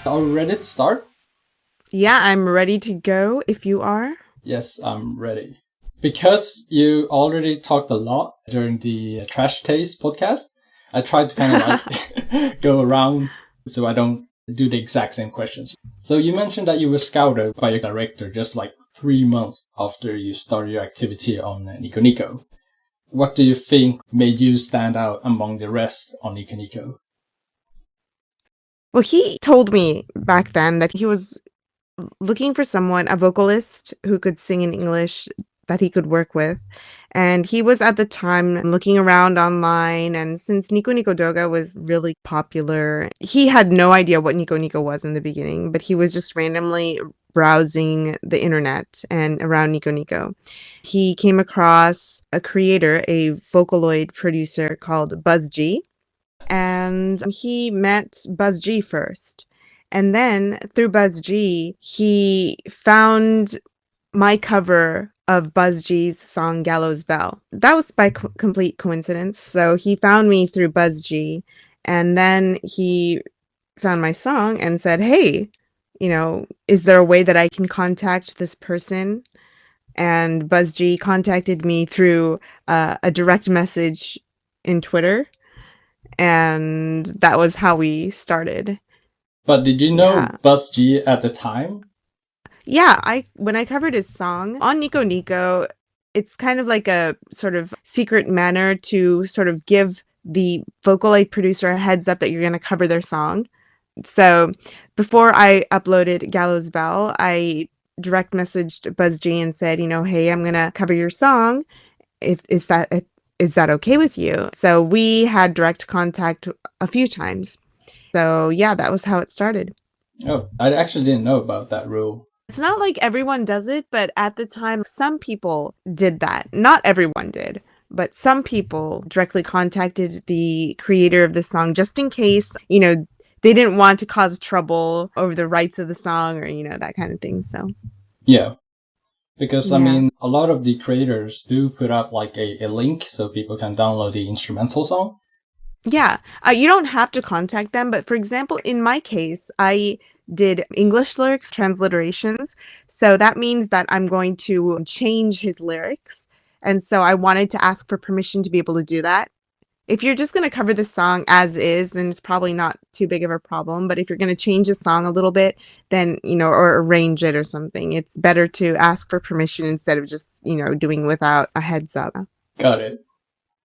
Are we ready to start? Yeah, I'm ready to go if you are. Yes, I'm ready. Because you already talked a lot during the Trash Taste podcast, I tried to kind of like go around so I don't do the exact same questions. So you mentioned that you were scouted by your director just like 3 months after you started your activity on Niconico. What do you think made you stand out among the rest on niconico? Well, he told me back then that he was looking for someone, a vocalist who could sing in English that he could work with. And he was at the time looking around online. And since Nico Nico Doga was really popular, he had no idea what Nico Nico was in the beginning, but he was just randomly browsing the internet and around Nico Nico. He came across a creator, a Vocaloid producer called BuzzG, and he met BuzzG first. And then through BuzzG, he found my cover of BuzzG's song Gallows Bell. That was by complete coincidence. So he found me through BuzzG, and then he found my song and said, hey, is there a way that I can contact this person? And BuzzG contacted me through a direct message in Twitter. And that was how we started. But did you know BuzzG at the time? Yeah, when I covered his song on Nico Nico, it's kind of like a sort of secret manner to sort of give the Vocaloid producer a heads up that you're going to cover their song. So before I uploaded Gallows Bell, I direct messaged BuzzG and said, hey, I'm going to cover your song. Is that okay with you? So we had direct contact a few times. So yeah, that was how it started. Oh, I actually didn't know about that rule. It's not like everyone does it, but at the time, some people did that. Not everyone did, but some people directly contacted the creator of the song just in case, they didn't want to cause trouble over the rights of the song or, that kind of thing. So, yeah. Because, I mean, a lot of the creators do put up like a link so people can download the instrumental song. Yeah, you don't have to contact them. But for example, in my case, I did English lyrics transliterations. So that means that I'm going to change his lyrics. And so I wanted to ask for permission to be able to do that. If you're just going to cover the song as is, then it's probably not too big of a problem. But if you're going to change the song a little bit, then, or arrange it or something, it's better to ask for permission instead of just, doing without a heads up. Got it.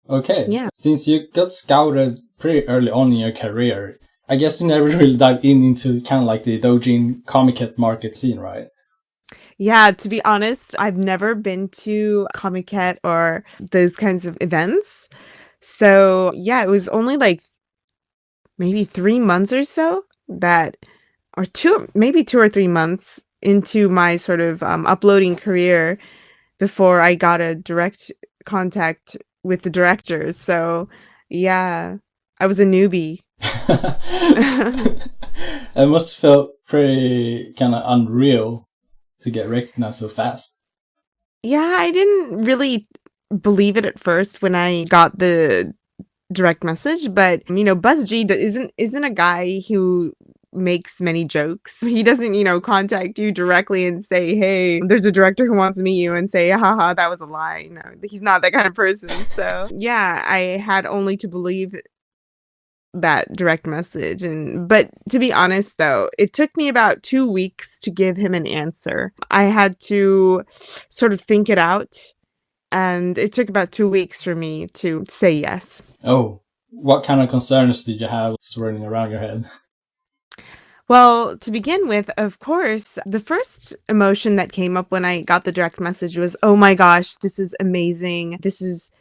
Okay. Yeah. Since you got scouted pretty early on in your career, I guess you never really dived into kind of like the doujin comiket market scene, right? Yeah, to be honest, I've never been to comiket or those kinds of events. So yeah, it was only like maybe 3 months or so maybe 2 or 3 months into my sort of uploading career before I got a direct contact with the directors. So yeah, I was a newbie. It must have felt pretty kind of unreal to get recognized so fast. Yeah, I didn't really believe it at first when I got the direct message, but BuzzG isn't a guy who makes many jokes. He doesn't, contact you directly and say, hey, there's a director who wants to meet you, and say, haha, that was a lie. No, he's not that kind of person. So yeah, I had only to believe that direct message. But to be honest though, it took me about 2 weeks to give him an answer. I had to sort of think it out, and it took about 2 weeks for me to say yes. Oh, what kind of concerns did you have swirling around your head? Well, to begin with, of course, the first emotion that came up when I got the direct message was, oh my gosh, this is amazing. This is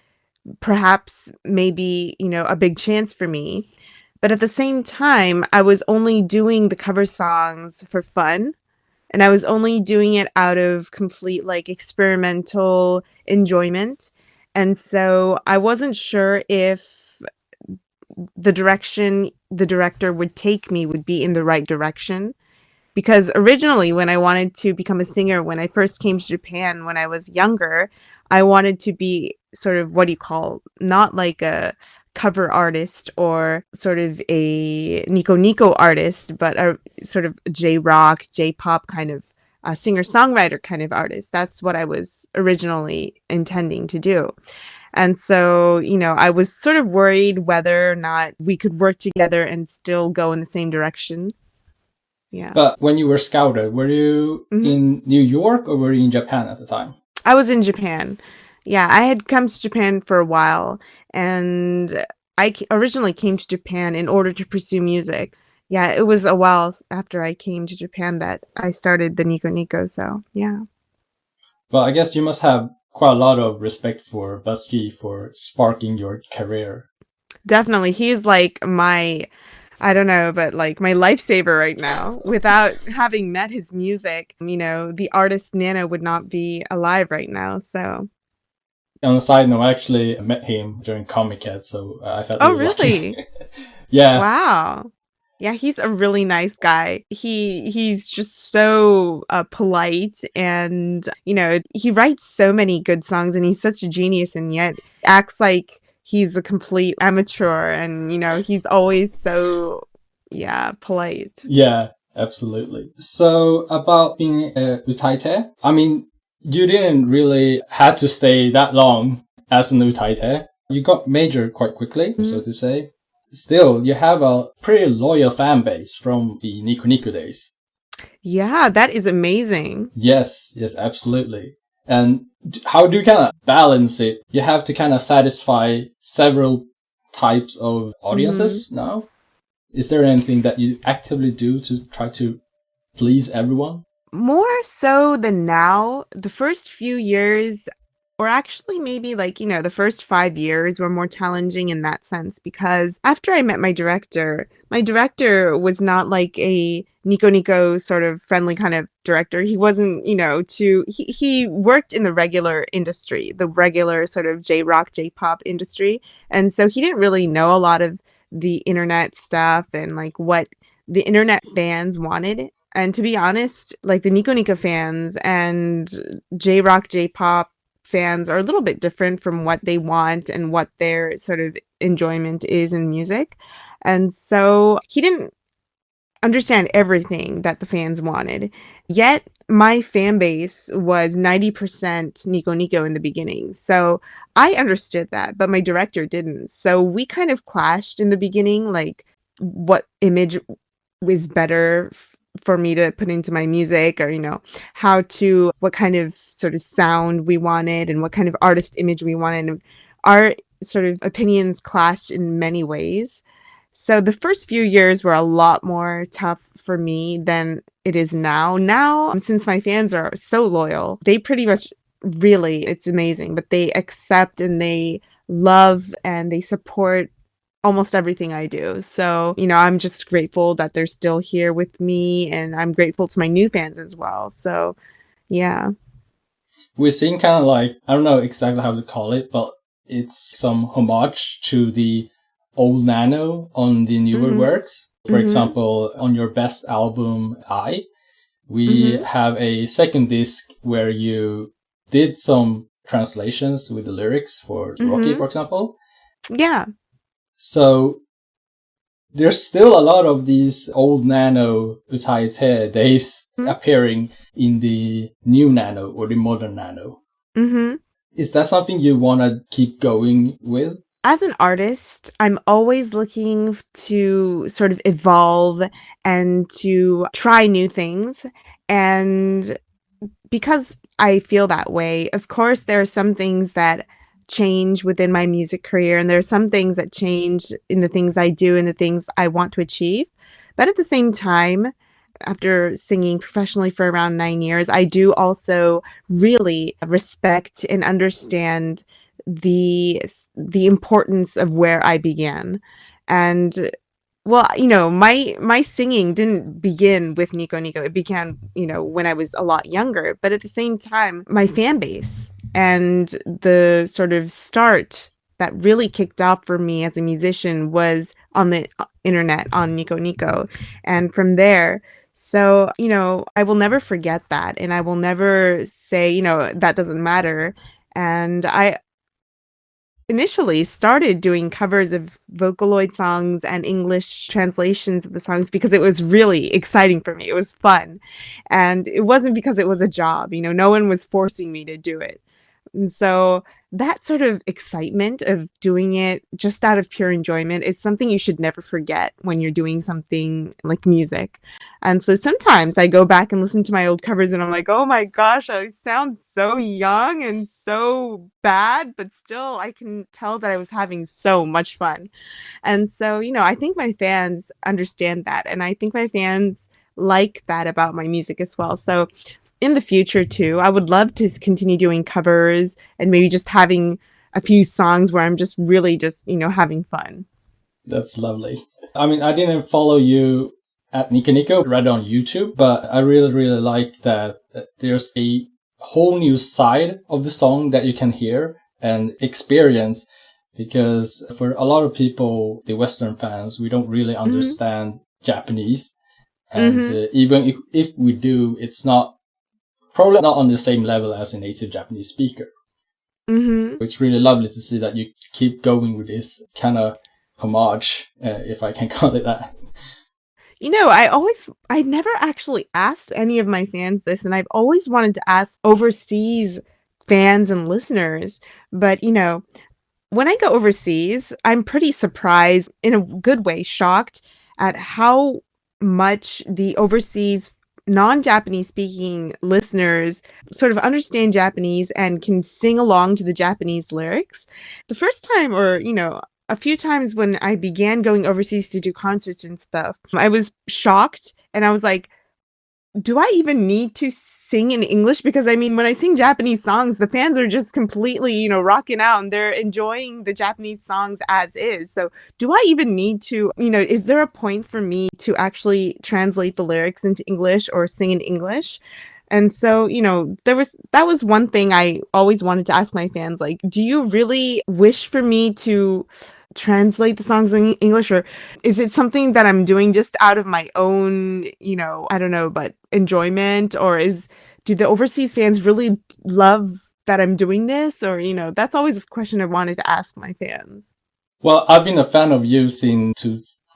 perhaps maybe, a big chance for me. But at the same time, I was only doing the cover songs for fun. And I was only doing it out of complete like experimental enjoyment. And so I wasn't sure if the direction the director would take me would be in the right direction. Because originally, when I wanted to become a singer, when I first came to Japan when I was younger, I wanted to be sort of what do you call, not like a cover artist or sort of a niconico artist, but a sort of Jrock, J-pop kind of singer-songwriter kind of artist. That's what I was originally intending to do. And so, I was sort of worried whether or not we could work together and still go in the same direction. Yeah. But when you were scouted, were you in New York or were you in Japan at the time? I was in Japan. Yeah, I had come to Japan for a while, and I originally came to Japan in order to pursue music. Yeah, it was a while after I came to Japan that I started the niconico, so yeah. Well, I guess you must have quite a lot of respect for Visual-kei for sparking your career. Definitely. He's like I don't know, but like my lifesaver right now. Without having met his music, the artist NANO would not be alive right now, so. On a side note, I actually met him during Comic-Con, so I felt really really? lucky. Yeah. Wow. Yeah, he's a really nice guy. He's just so polite, and he writes so many good songs, and he's such a genius, and yet acts like he's a complete amateur, and he's always so polite. Yeah, absolutely. So about being a utaite, I mean, you didn't really have to stay that long as an utaite. You got major quite quickly, so to say. Still, you have a pretty loyal fan base from the niconico days. Yeah, that is amazing. Yes, absolutely. And how do you kind of balance it? You have to kind of satisfy several types of audiences now. Is there anything that you actively do to try to please everyone? More so than now. The first few years, or actually maybe the first 5 years were more challenging in that sense, because after I met my director was not like a niconico sort of friendly kind of director. He wasn't, he worked in the regular industry, the regular sort of J-rock, J-pop industry. And so he didn't really know a lot of the internet stuff and like what the internet fans wanted. And to be honest, like the niconico fans and J-rock, J-pop fans are a little bit different from what they want and what their sort of enjoyment is in music. And so he didn't understand everything that the fans wanted. Yet my fan base was 90% niconico in the beginning. So I understood that, but my director didn't. So we kind of clashed in the beginning, like what image was better for me to put into my music, or what kind of sort of sound we wanted and what kind of artist image we wanted. And our sort of opinions clashed in many ways. So the first few years were a lot more tough for me than it is now. Now, since my fans are so loyal, they pretty much really, it's amazing, but they accept and they love and they support almost everything I do. So, I'm just grateful that they're still here with me, and I'm grateful to my new fans as well. So, yeah. We're seeing kind of like, I don't know exactly how to call it, but it's some homage to the old NANO on the newer works. For example, on your best album, we have a second disc where you did some translations with the lyrics for Jrock, for example. Yeah. So there's still a lot of these old NANO utaite days appearing in the new NANO or the modern NANO. Is that something you want to keep going with? As an artist, I'm always looking to sort of evolve and to try new things. And because I feel that way, of course, there are some things that change within my music career, and there are some things that change in the things I do and the things I want to achieve. But at the same time, after singing professionally for around 9 years, I do also really respect and understand the importance of where I began. And well, my singing didn't begin with niconico. It began, when I was a lot younger. But at the same time, my fan base and the sort of start that really kicked off for me as a musician was on the internet, on niconico. And from there, so, I will never forget that. And I will never say, that doesn't matter. And initially started doing covers of Vocaloid songs and English translations of the songs because it was really exciting for me. It was fun. And it wasn't because it was a job, no one was forcing me to do it. And so that sort of excitement of doing it just out of pure enjoyment is something you should never forget when you're doing something like music. And so sometimes I go back and listen to my old covers and I'm like, oh my gosh, I sound so young and so bad, but still I can tell that I was having so much fun. And so, I think my fans understand that. And I think my fans like that about my music as well. So in the future too, I would love to continue doing covers and maybe just having a few songs where I'm just really just, having fun. That's lovely. I mean, I didn't follow you at niconico, read on YouTube, but I really, really like that there's a whole new side of the song that you can hear and experience, because for a lot of people, the Western fans, we don't really understand Japanese. And even if we do, it's probably not on the same level as a native Japanese speaker. It's really lovely to see that you keep going with this kind of homage, if I can call it that. I never actually asked any of my fans this, and I've always wanted to ask overseas fans and listeners. But, when I go overseas, I'm pretty surprised, in a good way, shocked at how much the overseas non-Japanese speaking listeners sort of understand Japanese and can sing along to the Japanese lyrics. The first time, or, a few times when I began going overseas to do concerts and stuff, I was shocked and I was like, do I even need to sing in English? Because I mean, when I sing Japanese songs, the fans are just completely, rocking out and they're enjoying the Japanese songs as is. So do I even need to, is there a point for me to actually translate the lyrics into English or sing in English? And so, that was one thing I always wanted to ask my fans, like, do you really wish for me to translate the songs in English, or is it something that I'm doing just out of my own, I don't know, but enjoyment, or do the overseas fans really love that I'm doing this? Or, that's always a question I wanted to ask my fans. Well, I've been a fan of you since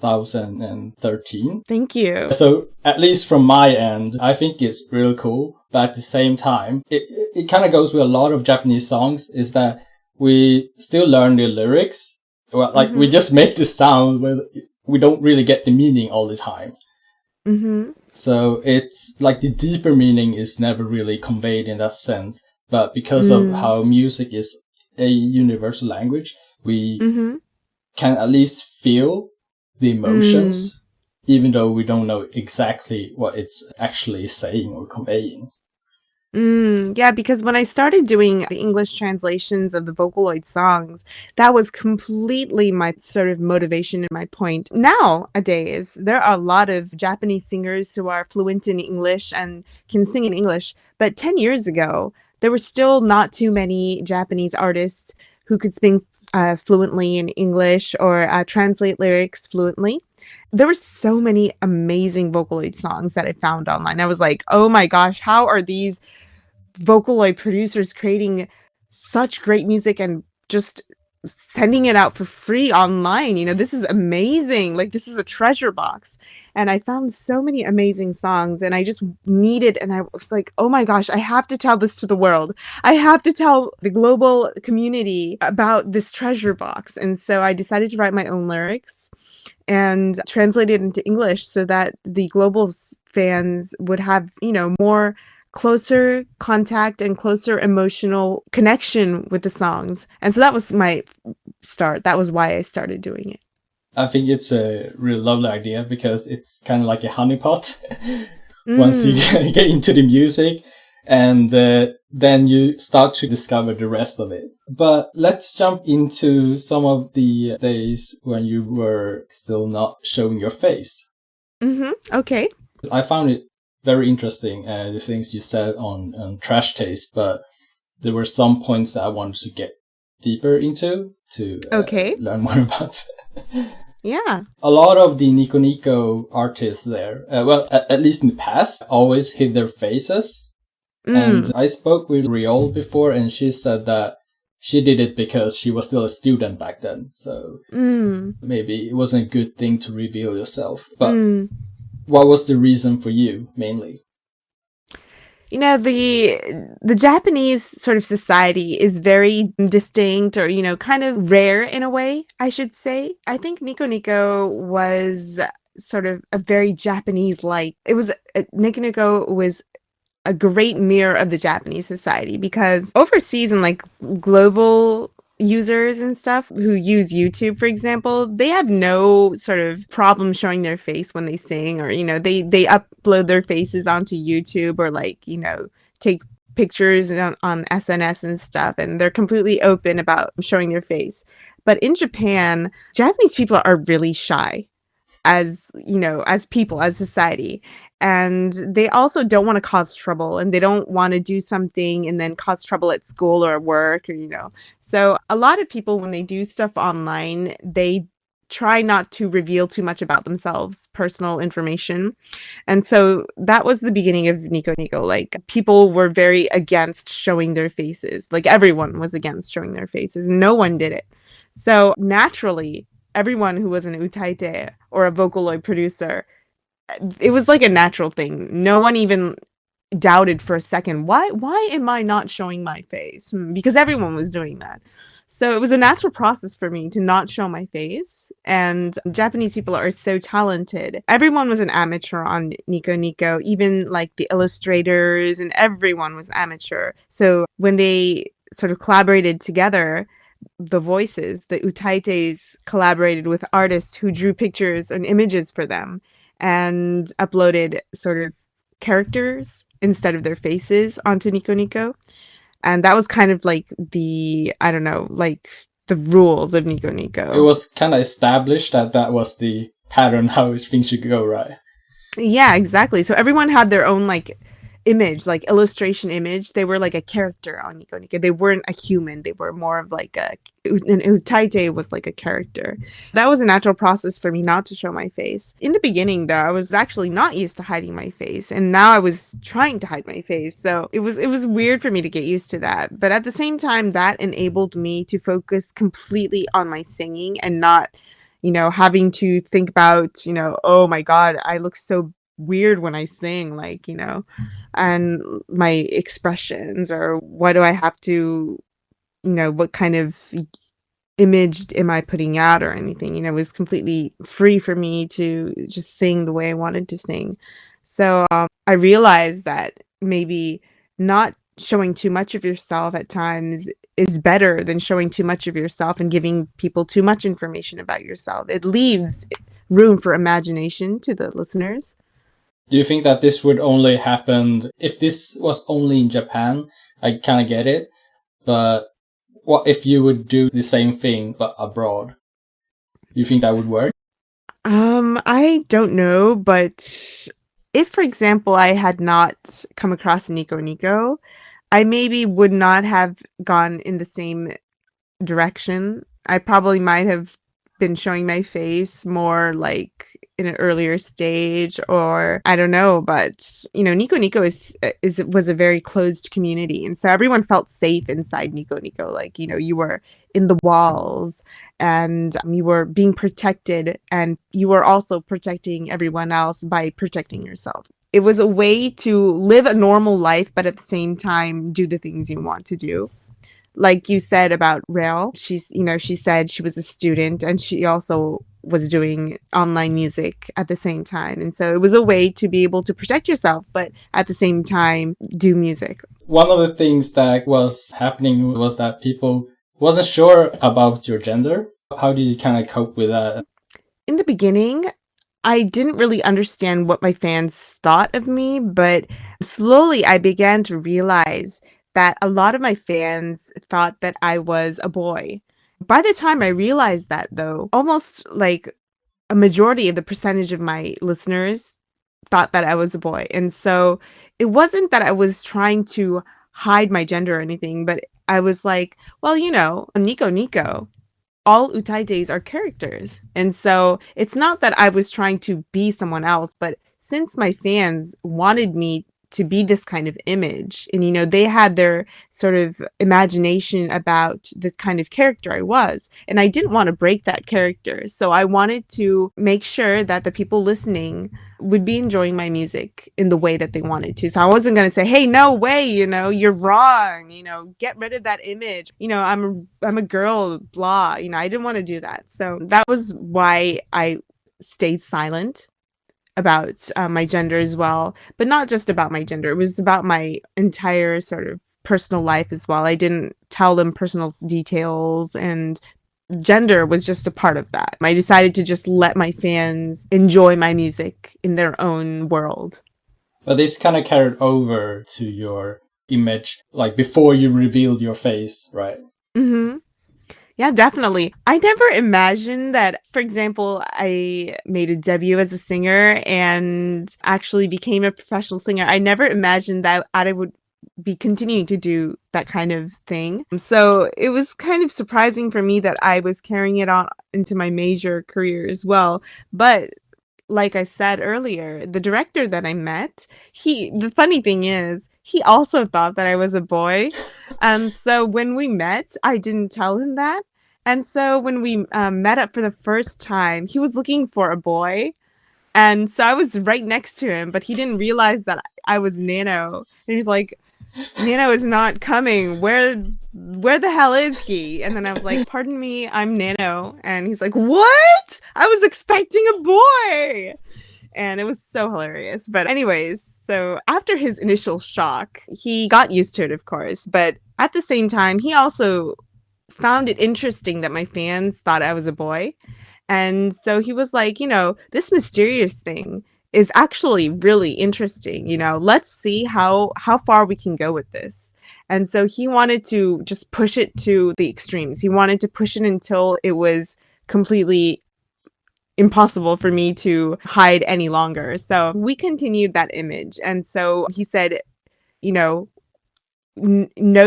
2013. Thank you. So at least from my end, I think it's really cool. But at the same time, it kind of goes with a lot of Japanese songs, is that we still learn the lyrics. Well, like we just make the sound, but we don't really get the meaning all the time. So it's like the deeper meaning is never really conveyed in that sense. But because of how music is a universal language, we can at least feel the emotions, even though we don't know exactly what it's actually saying or conveying. Yeah, because when I started doing the English translations of the Vocaloid songs, that was completely my sort of motivation and my point. Nowadays, there are a lot of Japanese singers who are fluent in English and can sing in English. But 10 years ago, there were still not too many Japanese artists who could sing fluently in English or translate lyrics fluently. There were so many amazing Vocaloid songs that I found online. I was like, oh my gosh, how are these Vocaloid producers creating such great music and just sending it out for free online? This is amazing. Like, this is a treasure box. And I found so many amazing songs, and I just and I was like, oh my gosh, I have to tell this to the world. I have to tell the global community about this treasure box. And so I decided to write my own lyrics and translate it into English so that the global fans would have, more closer contact and closer emotional connection with the songs. And so that was my start. That was why I started doing it. I think it's a really lovely idea, because it's kind of like a honeypot. Once you get into the music, and then you start to discover the rest of it. But let's jump into some of the days when you were still not showing your face. Okay. I found it very interesting, the things you said on Trash Taste, but there were some points that I wanted to get deeper into to learn more about. Yeah. A lot of the niconico artists there, at least in the past, always hid their faces. And I spoke with Riol before, and she said that she did it because she was still a student back then. So maybe it wasn't a good thing to reveal yourself. But what was the reason for you, mainly? You know, the Japanese sort of society is very distinct, or, you know, kind of rare in a way, I should say. I think niconico was sort of a very Japanese-like. Niconico was a great mirror of the Japanese society, because overseas and like global users and stuff who use YouTube, for example, they have no sort of problem showing their face when they sing, or, you know, they upload their faces onto YouTube, or like, you know, take pictures on SNS and stuff, and they're completely open about showing their face. But in Japan, Japanese people are really shy as, you know, as people, as society. And they also don't want to cause trouble, and they don't want to do something and then cause trouble at school or work, or, you know. So a lot of people, when they do stuff online, they try not to reveal too much about themselves, personal information. And so that was the beginning of niconico. Like, people were very against showing their faces. Like, everyone was against showing their faces. No one did it. So naturally, everyone who was an utaite or a Vocaloid producer, it was like a natural thing. No one even doubted for a second, why am I not showing my face? Because everyone was doing that. So it was a natural process for me to not show my face. And Japanese people are so talented. Everyone was an amateur on niconico, even like the illustrators, and everyone was amateur. So when they sort of collaborated together, the voices, the utaites collaborated with artists who drew pictures and images for them and uploaded sort of characters instead of their faces onto niconico. And that was kind of like I don't know, like the rules of niconico. It was kind of established that was the pattern how things should go, right? Yeah, exactly. So everyone had their own like image, like illustration image. They were like a character on niconico. They weren't a human. They were more of like an utaite was like a character. That was a natural process for me not to show my face. In the beginning, though, I was actually not used to hiding my face, and now I was trying to hide my face. So it was weird for me to get used to that. But at the same time, that enabled me to focus completely on my singing, and not, you know, having to think about, you know, oh my God, I look so weird when I sing, like, you know, and my expressions, or what do I have to, you know, what kind of image am I putting out or anything. You know, it was completely free for me to just sing the way I wanted to sing. So I realized that maybe not showing too much of yourself at times is better than showing too much of yourself and giving people too much information about yourself. It leaves room for imagination to the listeners. Do you think that this would only happen if this was only in Japan? I kind of get it. But what if you would do the same thing but abroad? You think that would work? I don't know, but if, for example, I had not come across niconico, I maybe would not have gone in the same direction. I probably might have been showing my face more like in an earlier stage, or I don't know. But, you know, niconico was a very closed community, and so everyone felt safe inside niconico. Like, you know, you were in the walls, and you were being protected, and you were also protecting everyone else by protecting yourself. It was a way to live a normal life, but at the same time do the things you want to do. Like you said about Rail, she said she was a student, and she also was doing online music at the same time. And so it was a way to be able to protect yourself, but at the same time do music. One of the things that was happening was that people wasn't sure about your gender. How did you kind of cope with that? In the beginning, I didn't really understand what my fans thought of me, but slowly I began to realize that a lot of my fans thought that I was a boy. By the time I realized that, though, almost like a majority of the percentage of my listeners thought that I was a boy. And so it wasn't that I was trying to hide my gender or anything, but I was like, well, you know, niconico, all utaites are characters. And so it's not that I was trying to be someone else, but since my fans wanted me to be this kind of image. And, they had their sort of imagination about the kind of character I was. And I didn't want to break that character. So I wanted to make sure that the people listening would be enjoying my music in the way that they wanted to. So I wasn't going to say, hey, no way, you're wrong, get rid of that image. I'm a girl, blah. I didn't want to do that. So that was why I stayed silent about my gender as well, but not just about my gender. It was about my entire sort of personal life as well. I didn't tell them personal details, and gender was just a part of that. I decided to just let my fans enjoy my music in their own world. But this kind of carried over to your image, like before you revealed your face, right? Mm-hmm. Yeah, definitely. I never imagined that, for example, I made a debut as a singer and actually became a professional singer. I never imagined that I would be continuing to do that kind of thing. So it was kind of surprising for me that I was carrying it on into my major career as well. But like I said earlier, the director that I met, the funny thing is, he also thought that I was a boy. And so when we met, I didn't tell him that. And so when we met up for the first time, he was looking for a boy. And so I was right next to him, but he didn't realize that I was Nano. And he's like, Nano is not coming. Where the hell is he? And then I was like, pardon me, I'm Nano. And he's like, what? I was expecting a boy. And it was so hilarious. But anyways, so after his initial shock, he got used to it, of course. But at the same time, he also found it interesting that my fans thought I was a boy. And so he was like, this mysterious thing is actually really interesting. Let's see how far we can go with this. And so he wanted to just push it to the extremes. He wanted to push it until it was completely impossible for me to hide any longer. So we continued that image. And so he said, no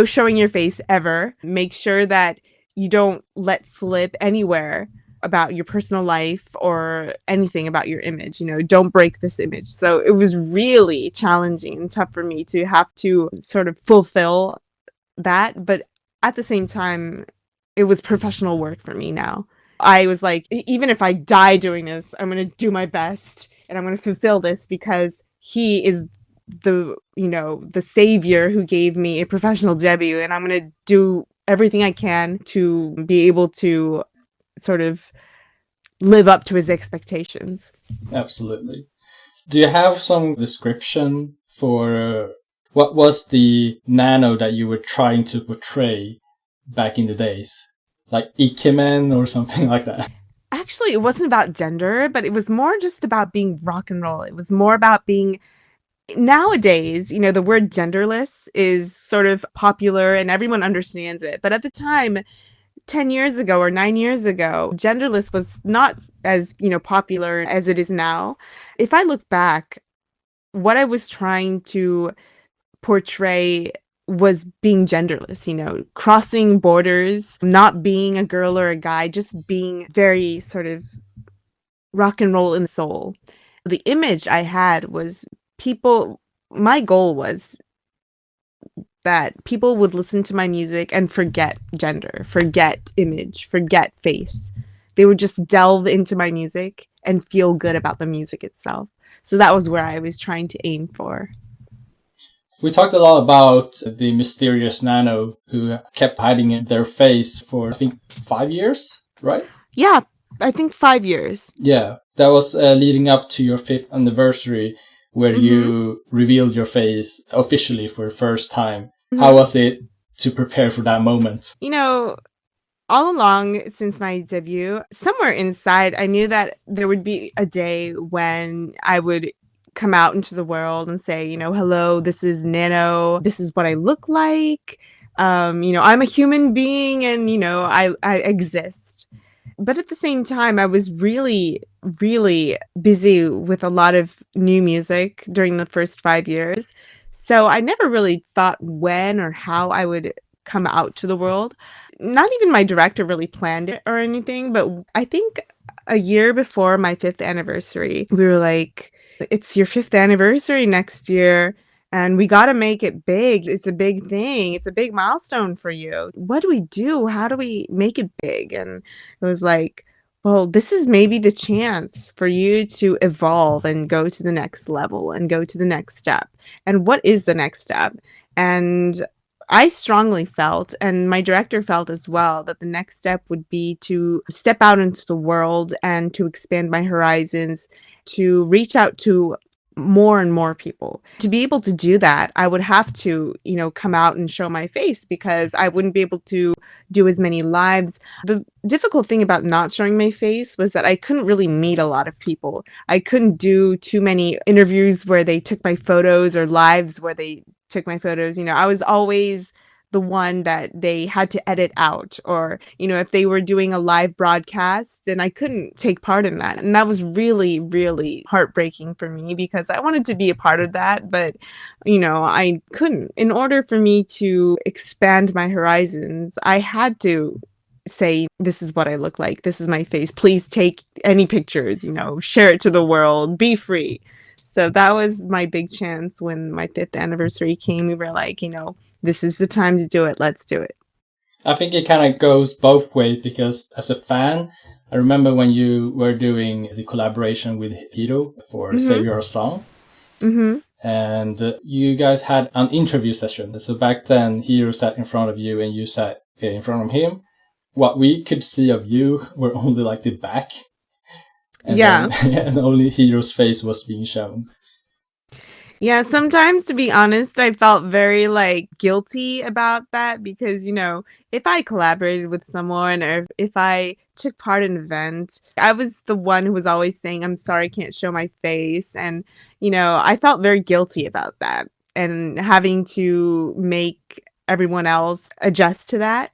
showing your face ever. Make sure that you don't let slip anywhere about your personal life or anything about your image. Don't break this image. So it was really challenging and tough for me to have to sort of fulfill that. But at the same time, it was professional work for me now. I was like, even if I die doing this, I'm going to do my best and I'm going to fulfill this because he is the savior who gave me a professional debut, and I'm going to do everything I can to be able to sort of live up to his expectations. Absolutely. Do you have some description for what was the Nano that you were trying to portray back in the days? Like Ikemen or something like that? Actually, it wasn't about gender, but it was more just about being rock and roll. It was more about being... Nowadays, the word genderless is sort of popular and everyone understands it. But at the time, 10 years ago or 9 years ago, genderless was not as, popular as it is now. If I look back, what I was trying to portray was being genderless, crossing borders, not being a girl or a guy, just being very sort of rock and roll in soul. The image I had was my goal was that people would listen to my music and forget gender, forget image, forget face. They would just delve into my music and feel good about the music itself. So that was where I was trying to aim for. We talked a lot about the mysterious Nano who kept hiding their face for, I think, 5 years, right? Yeah, I think 5 years. Yeah, that was leading up to your 5th anniversary, where you revealed your face officially for the first time. How was it to prepare for that moment? All along since my debut, somewhere inside, I knew that there would be a day when I would come out into the world and say, hello, this is Nano. This is what I look like. I'm a human being and, I exist. But at the same time, I was really, really busy with a lot of new music during the first 5 years. So I never really thought when or how I would come out to the world. Not even my director really planned it or anything, but I think a year before my 5th anniversary, we were like, it's your 5th anniversary next year. and we got to make it big. It's a big thing. It's a big milestone for you. What do we do? How do we make it big? And it was like, well, this is maybe the chance for you to evolve and go to the next level and go to the next step. And what is the next step? And I strongly felt, and my director felt as well, that the next step would be to step out into the world and to expand my horizons, to reach out to more and more people. To be able to do that, I would have to, come out and show my face because I wouldn't be able to do as many lives. The difficult thing about not showing my face was that I couldn't really meet a lot of people. I couldn't do too many interviews where they took my photos or lives where they took my photos. I was always the one that they had to edit out, or if they were doing a live broadcast, then I couldn't take part in that, and that was really, really heartbreaking for me because I wanted to be a part of that, but I couldn't. In order for me to expand my horizons, I had to say, this is what I look like, this is my face, please take any pictures, share it to the world, be free. So that was my big chance. When my 5th anniversary came, we were like, this is the time to do it. Let's do it. I think it kind of goes both ways because as a fan, I remember when you were doing the collaboration with Hiro for Save Your Song. Mm-hmm. And you guys had an interview session. So back then, Hiro sat in front of you and you sat in front of him. What we could see of you were only like the back. And and only Hiro's face was being shown. Yeah, sometimes, to be honest, I felt very guilty about that because, if I collaborated with someone or if I took part in an event, I was the one who was always saying, I'm sorry, I can't show my face. And, I felt very guilty about that and having to make everyone else adjust to that.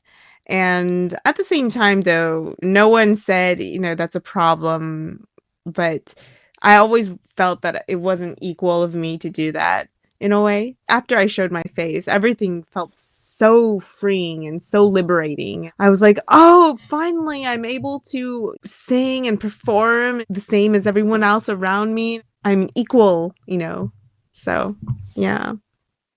And at the same time, though, no one said, that's a problem, but I always felt that it wasn't equal of me to do that in a way. After I showed my face, everything felt so freeing and so liberating. I was like, oh, finally, I'm able to sing and perform the same as everyone else around me. I'm equal, So, yeah.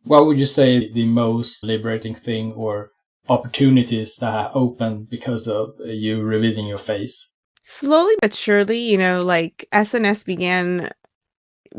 What would you say the most liberating thing or opportunities that have opened because of you revealing your face? Slowly but surely, SNS began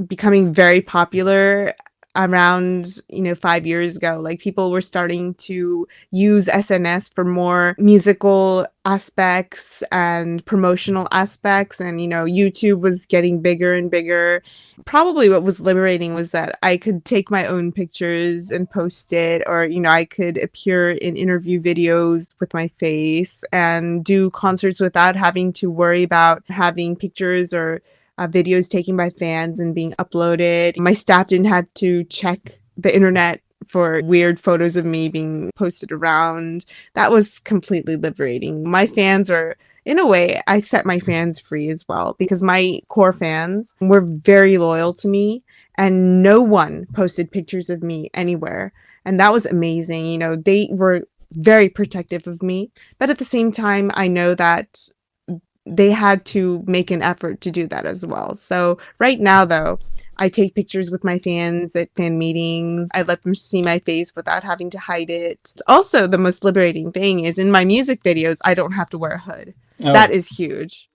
becoming very popular around 5 years ago. Like, people were starting to use SNS for more musical aspects and promotional aspects, and YouTube was getting bigger and bigger. Probably what was liberating was that I could take my own pictures and post it, or I could appear in interview videos with my face and do concerts without having to worry about having pictures or videos taken by fans and being uploaded. My staff didn't have to check the internet for weird photos of me being posted around. That was completely liberating. My fans are, in a way, I set my fans free as well because my core fans were very loyal to me and no one posted pictures of me anywhere. And that was amazing. They were very protective of me. But at the same time, I know that they had to make an effort to do that as well. So right now, though, I take pictures with my fans at fan meetings. I let them see my face without having to hide it. Also, the most liberating thing is in my music videos, I don't have to wear a hood. Oh. That is huge.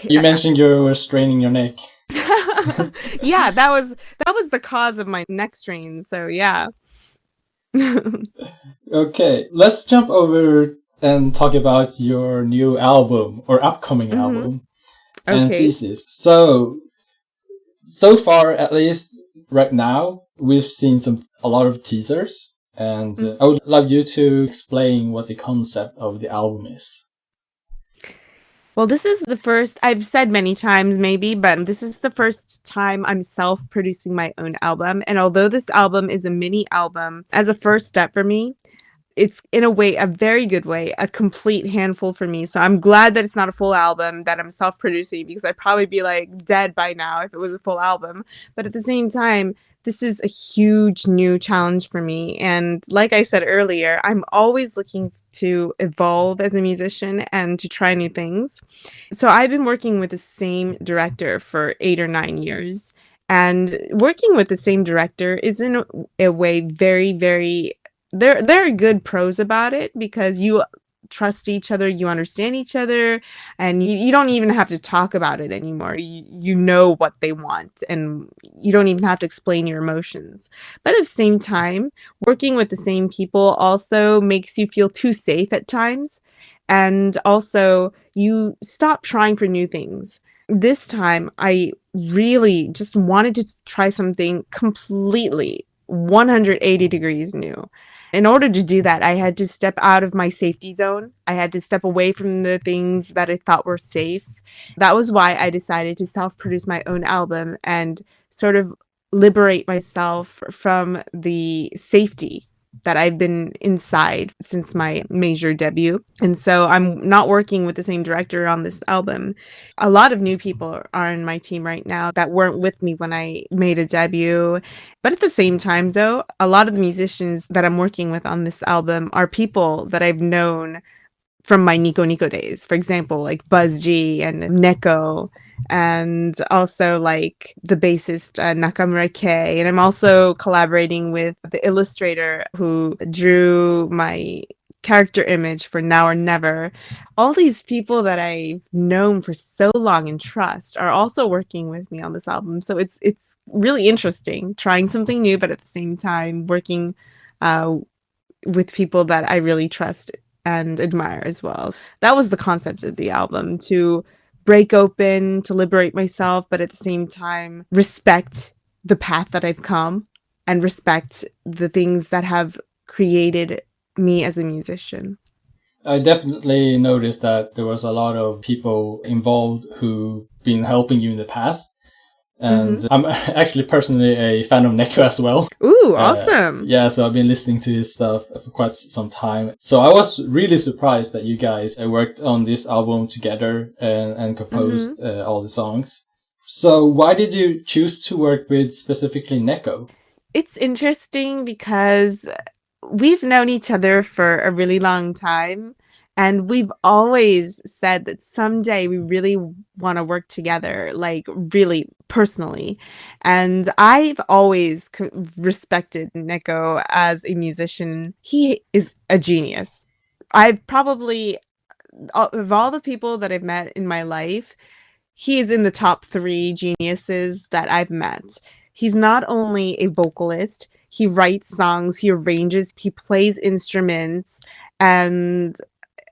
You mentioned you were straining your neck. Yeah, that was the cause of my neck strain. So yeah. Okay, let's jump over and talk about your new album or upcoming album, ANTHESIS. So far, at least right now, we've seen a lot of teasers, and I would love you to explain what the concept of the album is. Well, this is the first, I've said many times maybe, but this is the first time I'm self-producing my own album. And although this album is a mini album, as a first step for me, it's in a way, a very good way, a complete handful for me. So I'm glad that it's not a full album, that I'm self-producing, because I'd probably be dead by now if it was a full album. But at the same time, this is a huge new challenge for me. And like I said earlier, I'm always looking to evolve as a musician and to try new things. So I've been working with the same director for 8 or 9 years. And working with the same director is in a way very, very, there are good pros about it because you trust each other, you understand each other, and you don't even have to talk about it anymore. You know what they want, and you don't even have to explain your emotions. But at the same time, working with the same people also makes you feel too safe at times. And also, you stop trying for new things. This time, I really just wanted to try something completely 180 degrees new. In order to do that, I had to step out of my safety zone. I had to step away from the things that I thought were safe. That was why I decided to self-produce my own album and sort of liberate myself from the safety that I've been inside since my major debut. And so I'm not working with the same director on this album. A lot of new people are in my team right now that weren't with me when I made a debut. But at the same time, though, a lot of the musicians that I'm working with on this album are people that I've known from my niconico days. For example, like Buzz G and Neko, and also like the bassist Nakamura-kei. And I'm also collaborating with the illustrator who drew my character image for Now or Never. All these people that I've known for so long and trust are also working with me on this album. So it's really interesting trying something new, but at the same time working with people that I really trust and admire as well. That was the concept of the album, to break open, to liberate myself, but at the same time respect the path that I've come and respect the things that have created me as a musician. I definitely noticed that there was a lot of people involved who been helping you in the past. And I'm actually personally a fan of Neko as well. Ooh, awesome. Yeah, so I've been listening to his stuff for quite some time. So I was really surprised that you guys worked on this album together and composed all the songs. So why did you choose to work with specifically Neko? It's interesting because we've known each other for a really long time. And we've always said that someday we really want to work together, like really personally. And I've always respected Neko as a musician. He is a genius. I've probably, of all the people that I've met in my life, he is in the top 3 geniuses that I've met. He's not only a vocalist, he writes songs, he arranges, he plays instruments, and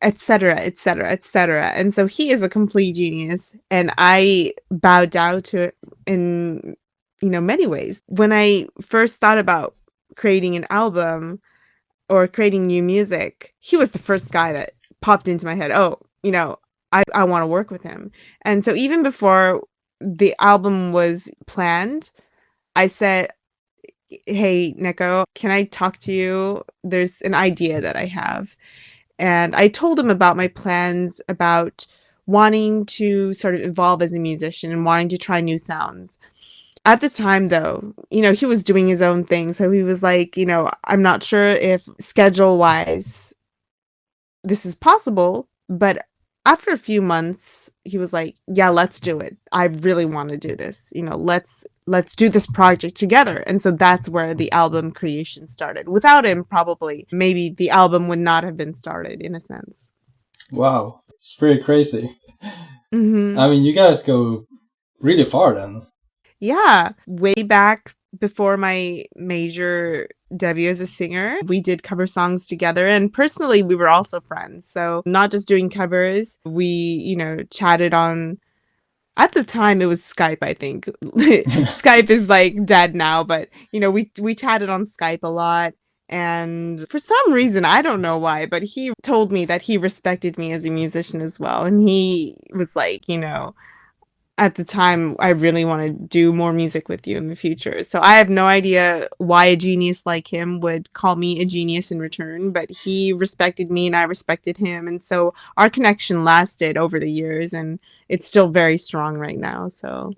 etc., etc., etc. And so he is a complete genius, and I bow down to it in many ways. When I first thought about creating an album or creating new music, he was the first guy that popped into my head. Oh, I want to work with him. And so even before the album was planned, I said, hey, Neko, can I talk to you? There's an idea that I have. And I told him about my plans about wanting to sort of evolve as a musician and wanting to try new sounds. At the time, though, he was doing his own thing. So he was like, I'm not sure if schedule-wise this is possible, but after a few months, he was like, yeah, let's do it. I really want to do this. Let's do this project together. And so that's where the album creation started. Without him, probably, maybe the album would not have been started in a sense. Wow. It's pretty crazy. I mean, you guys go really far then. Yeah. Way back before my major debut as a singer, we did cover songs together, and personally we were also friends. So not just doing covers, we chatted on, at the time it was Skype, I think. Skype is like dead now, but we chatted on Skype a lot. And for some reason, I don't know why, but he told me that he respected me as a musician as well. And he was like, at the time, I really want to do more music with you in the future. So I have no idea why a genius like him would call me a genius in return, but he respected me and I respected him. And so our connection lasted over the years, and it's still very strong right now. So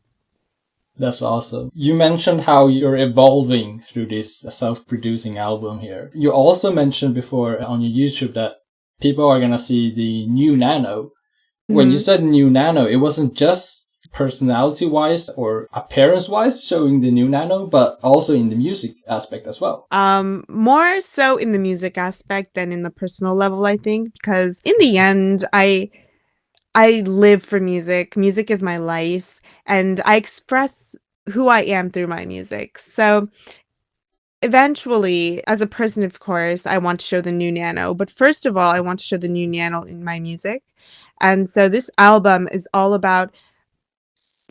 that's awesome. You mentioned how you're evolving through this self-producing album here. You also mentioned before on your YouTube that people are going to see the new Nano. When you said new Nano, it wasn't just personality-wise or appearance-wise showing the new Nano, but also in the music aspect as well? More so in the music aspect than in the personal level, I think, because in the end, I live for music. Music is my life, and I express who I am through my music. So eventually, as a person, of course, I want to show the new Nano. But first of all, I want to show the new Nano in my music. And so this album is all about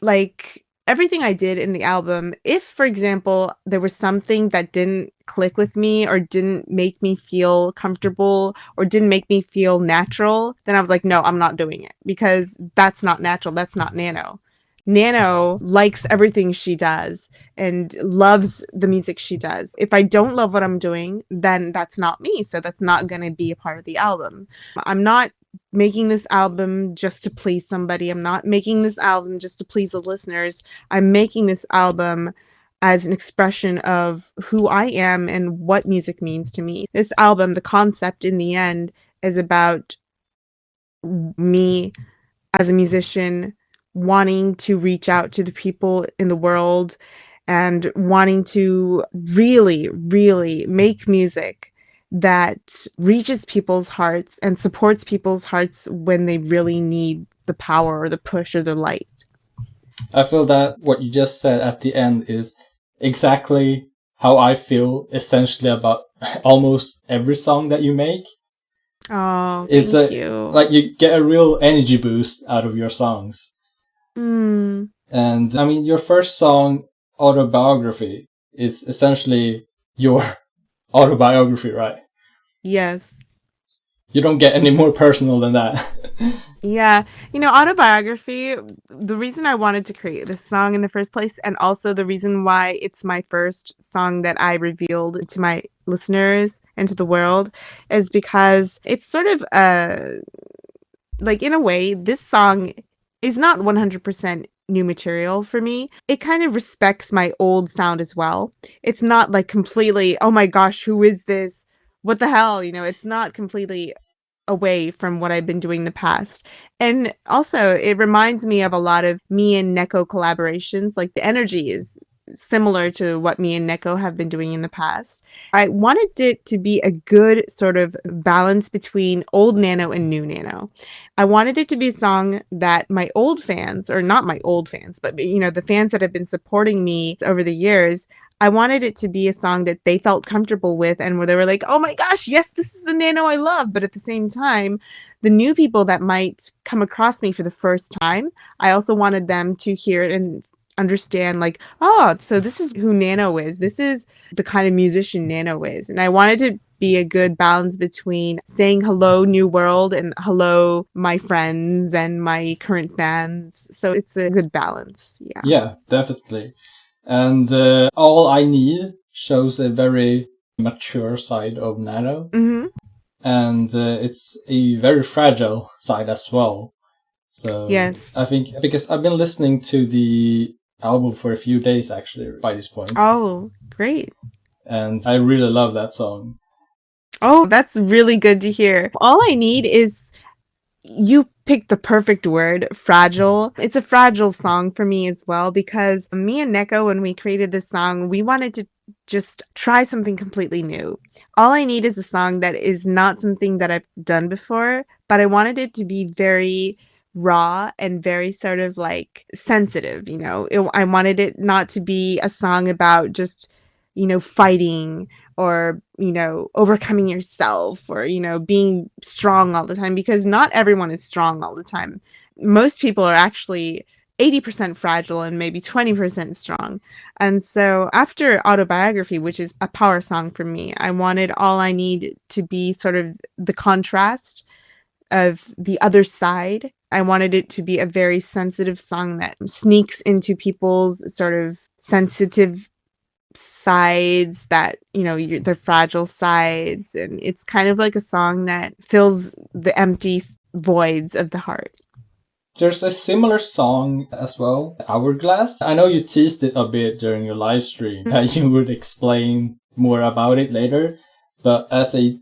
like everything I did in the album. If, for example, there was something that didn't click with me or didn't make me feel comfortable or didn't make me feel natural, then I was like, no, I'm not doing it because that's not natural. That's not Nano. Nano likes everything she does and loves the music she does. If I don't love what I'm doing, then that's not me. So that's not going to be a part of the album. I'm not making this album just to please somebody. I'm not making this album just to please the listeners. I'm making this album as an expression of who I am and what music means to me. This album, the concept in the end, is about me as a musician wanting to reach out to the people in the world and wanting to really, really make music that reaches people's hearts and supports people's hearts when they really need the power or the push or the light. I feel that what you just said at the end is exactly how I feel essentially about almost every song that you make. Oh, thank you. Like you get a real energy boost out of your songs. Mm. And I mean, your first song, Autobiography, is essentially your autobiography, right? Yes. You don't get any more personal than that. Yeah. Autobiography, the reason I wanted to create this song in the first place, and also the reason why it's my first song that I revealed to my listeners and to the world, is because it's sort of like, in a way, this song is not 100% new material for me. It kind of respects my old sound as well. It's not like completely, oh my gosh, who is this? What the hell? It's not completely away from what I've been doing in the past. And also, it reminds me of a lot of me and Neko collaborations. Like, the energy is similar to what me and Neko have been doing in the past. I wanted it to be a good sort of balance between old Nano and new Nano. I wanted it to be a song that my old fans, or not my old fans, but the fans that have been supporting me over the years, I wanted it to be a song that they felt comfortable with and where they were like, oh my gosh, yes, this is the Nano I love. But at the same time, the new people that might come across me for the first time, I also wanted them to hear it and understand, like, oh, so this is who Nano is. This is the kind of musician Nano is. And I wanted to be a good balance between saying hello, new world, and hello, my friends and my current fans. So it's a good balance. Yeah. Yeah, definitely. And All I Need shows a very mature side of Nano. Mm-hmm. And it's a very fragile side as well. So yes. I think, because I've been listening to the album for a few days actually by this point. Oh, great. And I really love that song. Oh, that's really good to hear. All I Need is, you picked the perfect word, fragile. It's a fragile song for me as well, because me and Neko, when we created this song, we wanted to just try something completely new. All I Need is a song that is not something that I've done before, but I wanted it to be very raw and very sort of like sensitive, I wanted it not to be a song about just, fighting or, overcoming yourself or, being strong all the time, because not everyone is strong all the time. Most people are actually 80% fragile and maybe 20% strong. And so after Autobiography, which is a power song for me, I wanted All I Need to be sort of the contrast of the other side. I wanted it to be a very sensitive song that sneaks into people's sort of sensitive sides, that their fragile sides, and it's kind of like a song that fills the empty voids of the heart. There's a similar song as well, Hourglass. I know you teased it a bit during your live stream, that you would explain more about it later, but as a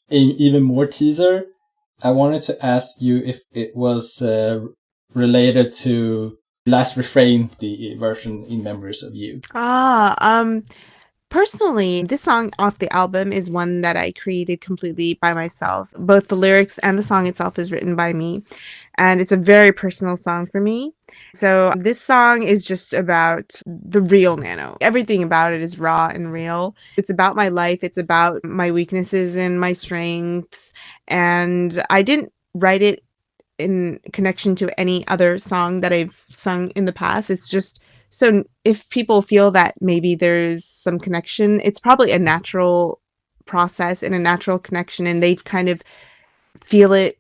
even more teaser, I wanted to ask you if it was related to last refrain, the version in Memories of You? Personally, this song off the album is one that I created completely by myself. Both the lyrics and the song itself is written by me, and it's a very personal song for me. So this song is just about the real Nano. Everything about it is raw and real. It's about my life. It's about my weaknesses and my strengths. And I didn't write it in connection to any other song that I've sung in the past. It's just so if people feel that maybe there's some connection, it's probably a natural process and a natural connection, and they kind of feel it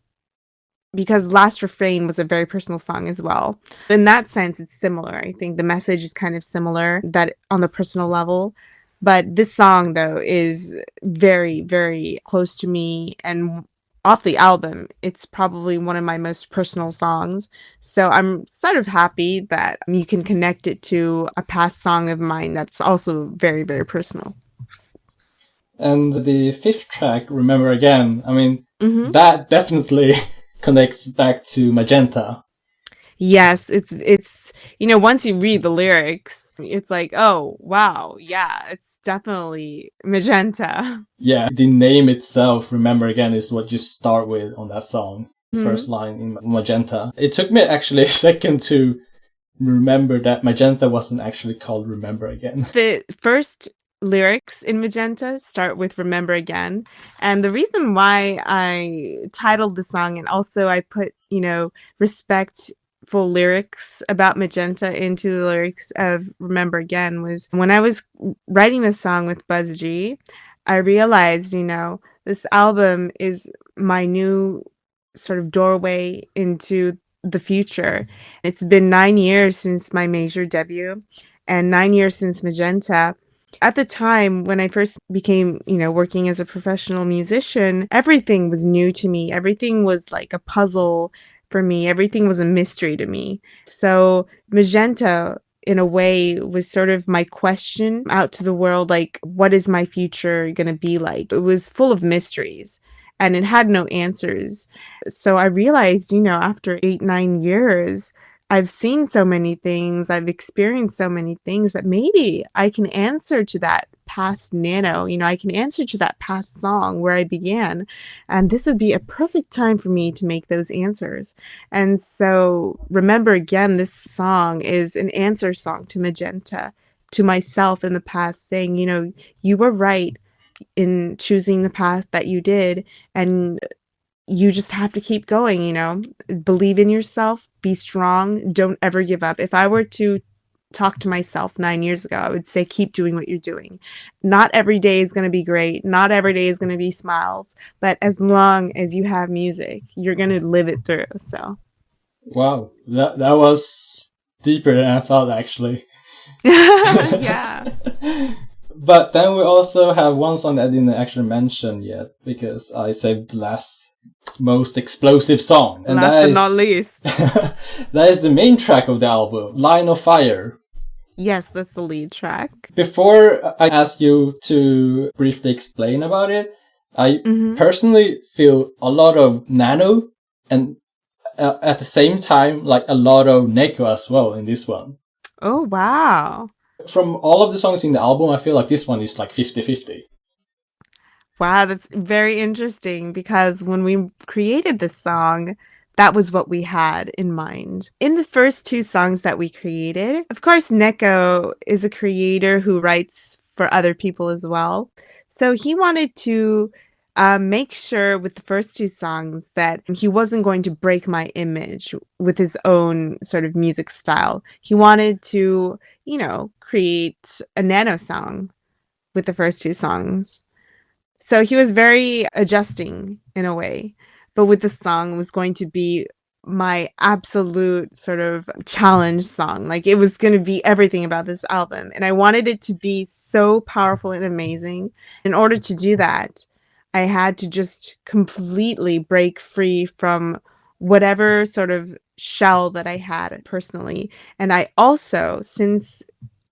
because Last Refrain was a very personal song as well. In that sense, it's similar. I think the message is kind of similar that on the personal level. But this song, though, is very, very close to me, and off the album, it's probably one of my most personal songs. So I'm sort of happy that you can connect it to a past song of mine that's also very, very personal. And the fifth track, Remember Again, I mean, that definitely connects back to Magenta. Yes, it's once you read the lyrics, it's like, oh, wow, yeah, it's definitely Magenta. Yeah, the name itself, Remember Again, is what you start with on that song. The first line in Magenta. It took me actually a second to remember that Magenta wasn't actually called Remember Again. The first lyrics in Magenta start with Remember Again. And the reason why I titled the song and also I put, respectful lyrics about Magenta into the lyrics of Remember Again was when I was writing this song with Buzz G, I realized, this album is my new sort of doorway into the future. It's been 9 years since my major debut and 9 years since Magenta. At the time when I first became, working as a professional musician, everything was new to me. Everything was like a puzzle for me. Everything was a mystery to me. So Magenta, in a way, was sort of my question out to the world, like, what is my future going to be like? It was full of mysteries and it had no answers. So I realized, after 8-9 years, I've seen so many things, I've experienced so many things that maybe I can answer to that past Nano, I can answer to that past song where I began. And this would be a perfect time for me to make those answers. And so Remember Again, this song is an answer song to Magenta, to myself in the past, saying, you were right in choosing the path that you did. And you just have to keep going, believe in yourself, be strong, don't ever give up. If I were to talk to myself 9 years ago, I would say, keep doing what you're doing. Not every day is going to be great. Not every day is going to be smiles, but as long as you have music, you're going to live it through. So. Wow. That was deeper than I thought, actually. Yeah. But then we also have one song that I didn't actually mention yet because I saved the last most explosive song. And last but not least. That is the main track of the album, Line of Fire. Yes, that's the lead track. Before I ask you to briefly explain about it, I personally feel a lot of Nano and at the same time, like a lot of Neko as well in this one. Oh, wow. From all of the songs in the album, I feel like this one is like 50-50. Wow, that's very interesting because when we created this song, that was what we had in mind. In the first two songs that we created, of course, Neko is a creator who writes for other people as well. So he wanted to make sure with the first two songs that he wasn't going to break my image with his own sort of music style. He wanted to, create a Nano song with the first two songs. So he was very adjusting in a way, but with the song it was going to be my absolute sort of challenge song. Like it was going to be everything about this album. And I wanted it to be so powerful and amazing. In order to do that, I had to just completely break free from whatever sort of shell that I had personally. And I also, since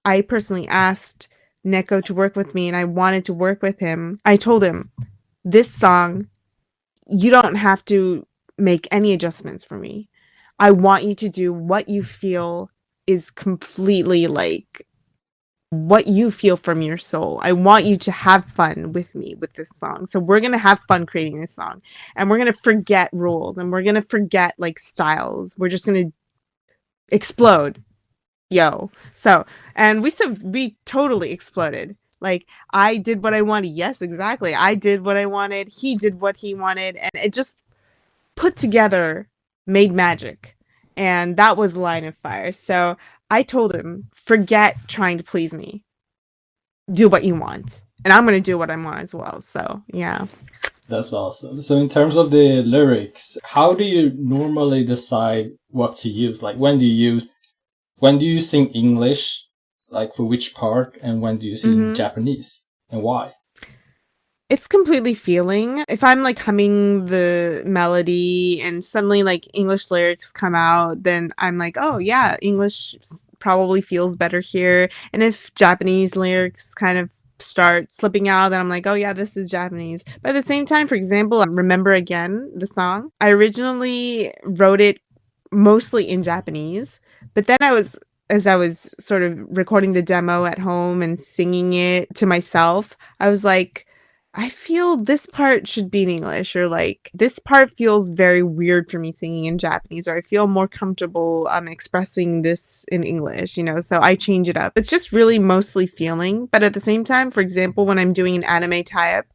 I personally asked Neko to work with me and I wanted to work with him, I told him, this song, you don't have to make any adjustments for me. I want you to do what you feel is completely like what you feel from your soul. I want you to have fun with me with this song. So we're going to have fun creating this song, and we're going to forget rules, and we're going to forget like styles. We're just going to explode. Yo. So, and we totally exploded. Like, I did what I wanted. Yes, exactly. I did what I wanted. He did what he wanted, and it just put together made magic. And that was Line of Fire. So I told him, forget trying to please me. Do what you want. And I'm going to do what I want as well. So, yeah. That's awesome. So in terms of the lyrics, how do you normally decide what to use? Like, when do you sing English, like for which part, and when do you sing Japanese, and why? It's completely feeling. If I'm like humming the melody and suddenly like English lyrics come out, then I'm like, oh yeah, English probably feels better here. And if Japanese lyrics kind of start slipping out, then I'm like, oh yeah, this is Japanese. But at the same time, for example, Remember Again, the song, I originally wrote it mostly in Japanese, but then as I was sort of recording the demo at home and singing it to myself, I was like, I feel this part should be in English, or like this part feels very weird for me singing in Japanese, or I feel more comfortable expressing this in English, so I change it up. It's just really mostly feeling, but at the same time, for example, when I'm doing an anime tie-up,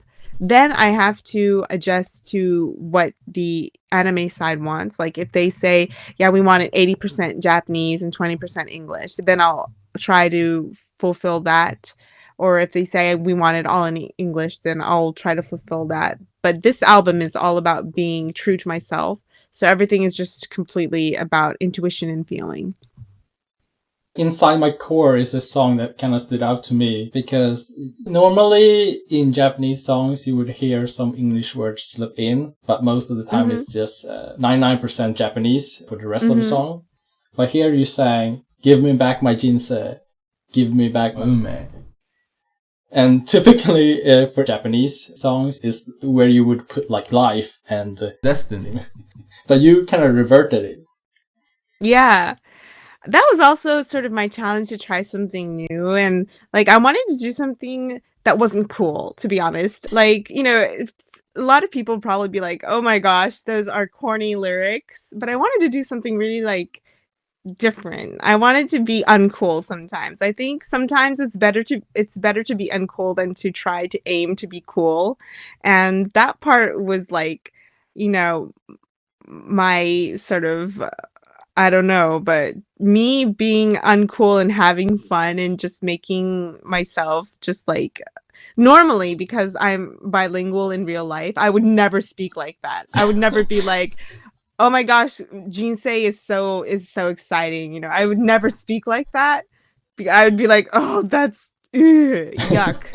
then I have to adjust to what the anime side wants. Like if they say, yeah, we want it 80% Japanese and 20% English, then I'll try to fulfill that. Or if they say we want it all in English, then I'll try to fulfill that. But this album is all about being true to myself. So everything is just completely about intuition and feeling. Inside My Core is a song that kind of stood out to me because normally in Japanese songs you would hear some English words slip in, but most of the time it's just 99% Japanese for the rest of the song. But here you sang, "Give me back my jinsei, give me back my ume." And typically for Japanese songs is where you would put like life and destiny. But you kind of reverted it. Yeah. That was also sort of my challenge to try something new. And like, I wanted to do something that wasn't cool, to be honest. Like, a lot of people probably be like, oh my gosh, those are corny lyrics. But I wanted to do something really like different. I wanted to be uncool sometimes. I think sometimes it's better to be uncool than to try to aim to be cool. And that part was like, my sort of I don't know, but me being uncool and having fun and just making myself just like normally, because I'm bilingual in real life, I would never speak like that. I would never be like, oh my gosh, Jinsei is so exciting. I would never speak like that. I would be like, oh, that's yuck.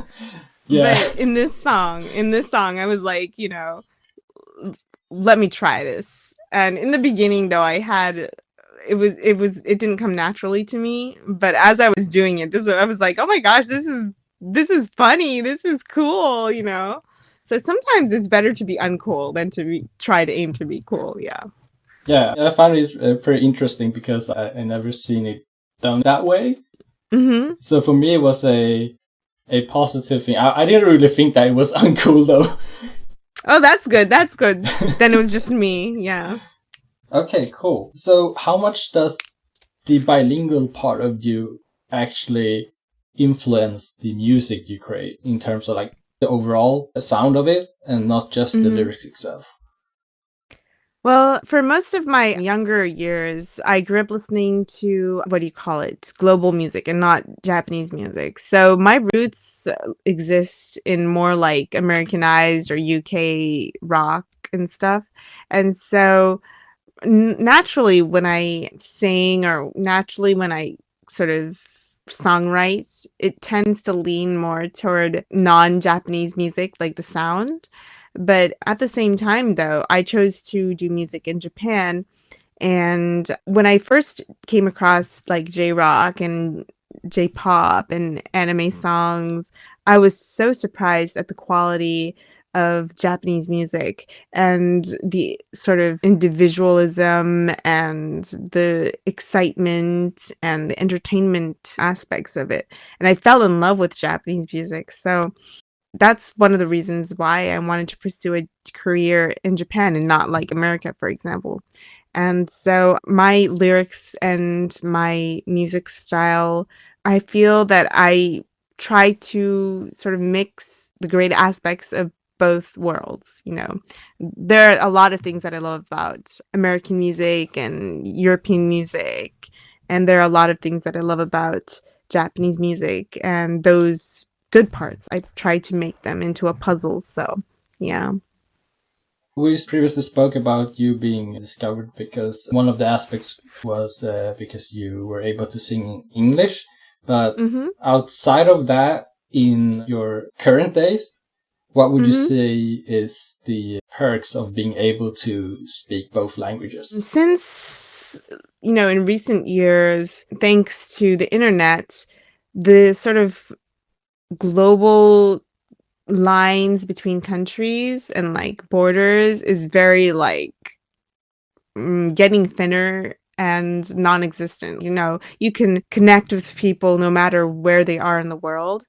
Yeah. But in this song, I was like, let me try this. And in the beginning, though, it didn't come naturally to me. But as I was doing it, I was like, oh my gosh, this is funny. This is cool, So sometimes it's better to be uncool than to try to aim to be cool. Yeah. Yeah, I find it pretty interesting because I never seen it done that way. So for me, it was a positive thing. I didn't really think that it was uncool though. Oh, that's good. That's good. Then it was just me. Yeah. Okay, cool. So how much does the bilingual part of you actually influence the music you create in terms of like the overall sound of it and not just the lyrics itself? Well, for most of my younger years, I grew up listening to, global music and not Japanese music. So my roots exist in more like Americanized or UK rock and stuff. And so naturally when I sing, or naturally when I sort of songwrite, it tends to lean more toward non-Japanese music, like the sound. But at the same time, though, I chose to do music in Japan. And when I first came across like Jrock and J-pop and anime songs, I was so surprised at the quality of Japanese music and the sort of individualism and the excitement and the entertainment aspects of it. And I fell in love with Japanese music. So that's one of the reasons why I wanted to pursue a career in Japan and not like America, for example. And so my lyrics and my music style, I feel that I try to sort of mix the great aspects of both worlds, you know. There are a lot of things that I love about American music and European music, and there are a lot of things that I love about Japanese music, and those good parts, I try to make them into a puzzle. So, yeah. We previously spoke about you being discovered because one of the aspects was because you were able to sing in English. But outside of that, in your current days, what would you say is the perks of being able to speak both languages? Since, you know, in recent years, thanks to the internet, the sort of global lines between countries and like borders is very like getting thinner and non-existent. You know, you can connect with people no matter where they are in the world.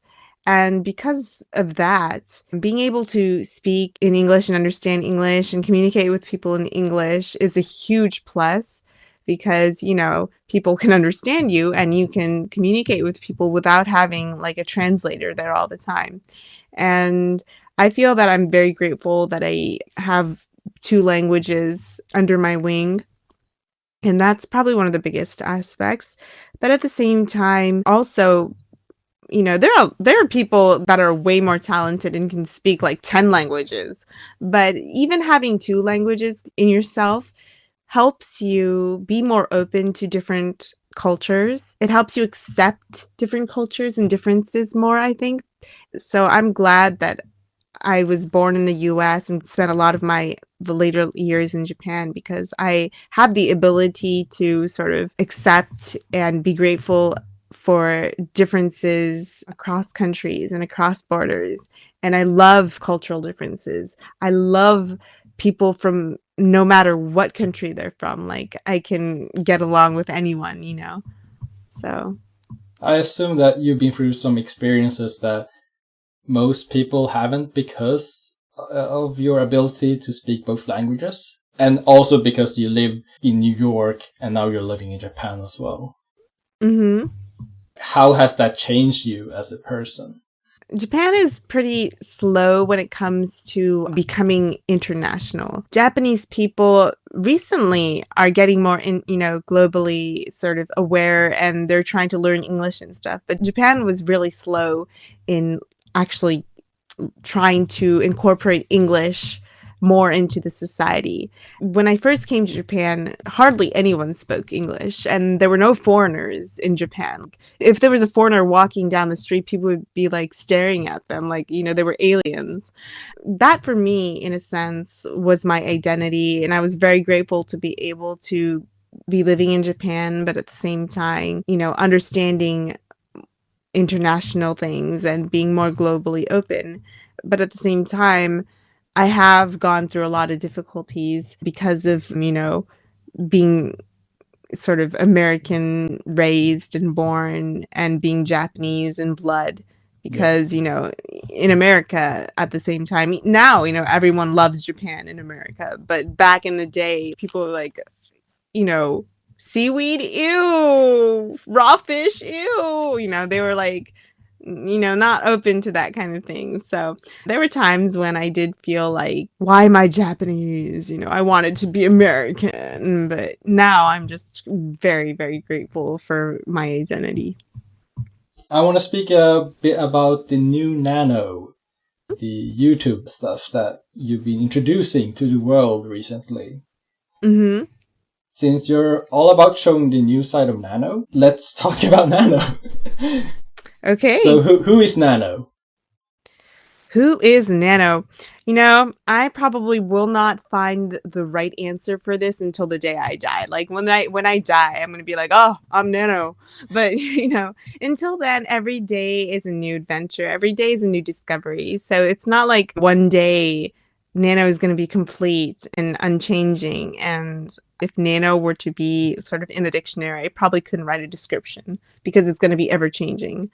And because of that, being able to speak in English and understand English and communicate with people in English is a huge plus because, you know, people can understand you and you can communicate with people without having like a translator there all the time. And I feel that I'm very grateful that I have two languages under my wing. And that's probably one of the biggest aspects. But at the same time, also, you know, there are people that are way more talented and can speak like 10 languages. But even having two languages in yourself helps you be more open to different cultures. It helps you accept different cultures and differences more, I think. So I'm glad that I was born in the US and spent a lot of the later years in Japan because I have the ability to sort of accept and be grateful for differences across countries and across borders. And I love cultural differences. I love people from no matter what country they're from. Like I can get along with anyone, you know. So I assume that you've been through some experiences that most people haven't because of your ability to speak both languages. And also because you live in New York and now you're living in Japan as well. How has that changed you as a person? Japan is pretty slow when it comes to becoming international. Japanese people recently are getting more globally sort of aware and they're trying to learn English and stuff. But Japan was really slow in actually trying to incorporate English more into the society. When I first came to Japan, hardly anyone spoke English, and there were no foreigners in Japan. If there was a foreigner walking down the street, people would be like staring at them like, you know, they were aliens. That for me, in a sense, was my identity, and I was very grateful to be able to be living in Japan, but at the same time, you know, understanding international things and being more globally open. But at the same time, I have gone through a lot of difficulties because of, you know, being sort of American raised and born and being Japanese in blood. Because, you know, in America at the same time, now, you know, everyone loves Japan in America. But back in the day, people were like, you know, seaweed, ew, raw fish, ew. You know, they were like, you know, not open to that kind of thing. So there were times when I did feel like, why am I Japanese? You know, I wanted to be American. But now I'm just very, very grateful for my identity. I want to speak a bit about the new Nano, the YouTube stuff that you've been introducing to the world recently. Since you're all about showing the new side of Nano, let's talk about Nano. Okay. So who is Nano? Who is Nano? I probably will not find the right answer for this until the day I die. Like when I die, I'm gonna be like, oh, I'm Nano. But until then, every day is a new adventure. Every day is a new discovery. So it's not like one day Nano is gonna be complete and unchanging. And if Nano were to be sort of in the dictionary, I probably couldn't write a description because it's gonna be ever changing.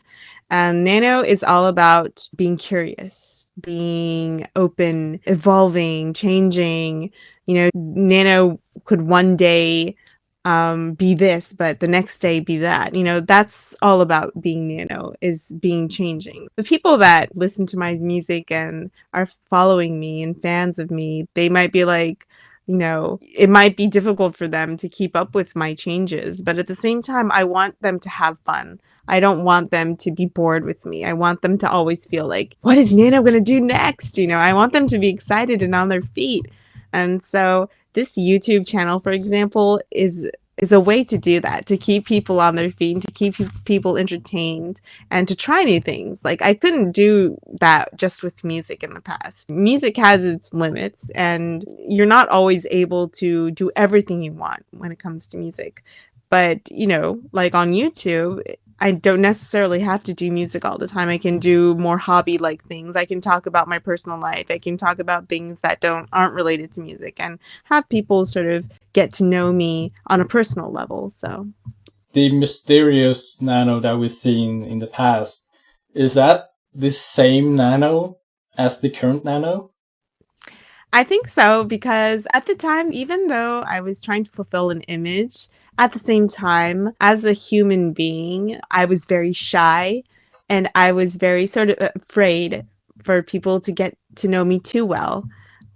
Nano is all about being curious, being open, evolving, changing. Nano could one day be this, but the next day be that. That's all about being Nano, is being changing. The people that listen to my music and are following me and fans of me, they might be like, it might be difficult for them to keep up with my changes, but at the same time, I want them to have fun. I don't want them to be bored with me. I want them to always feel like, what is Nano going to do next? I want them to be excited and on their feet. And so this YouTube channel, for example, is a way to do that, to keep people on their feet and to keep people entertained and to try new things. Like I couldn't do that just with music in the past. Music has its limits and you're not always able to do everything you want when it comes to music. But, like on YouTube, I don't necessarily have to do music all the time. I can do more hobby-like things. I can talk about my personal life. I can talk about things that aren't related to music and have people sort of get to know me on a personal level. So the mysterious Nano that we've seen in the past, is that the same Nano as the current Nano? I think so, because at the time, even though I was trying to fulfill an image, at the same time, as a human being, I was very shy and I was very sort of afraid for people to get to know me too well.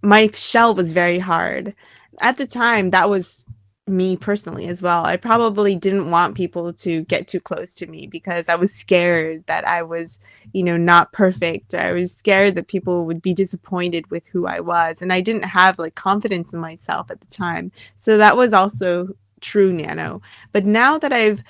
My shell was very hard. At the time, that was me personally as well. I probably didn't want people to get too close to me because I was scared that I was, not perfect. I was scared that people would be disappointed with who I was. And I didn't have like confidence in myself at the time. So that was also true Nano. But now that I've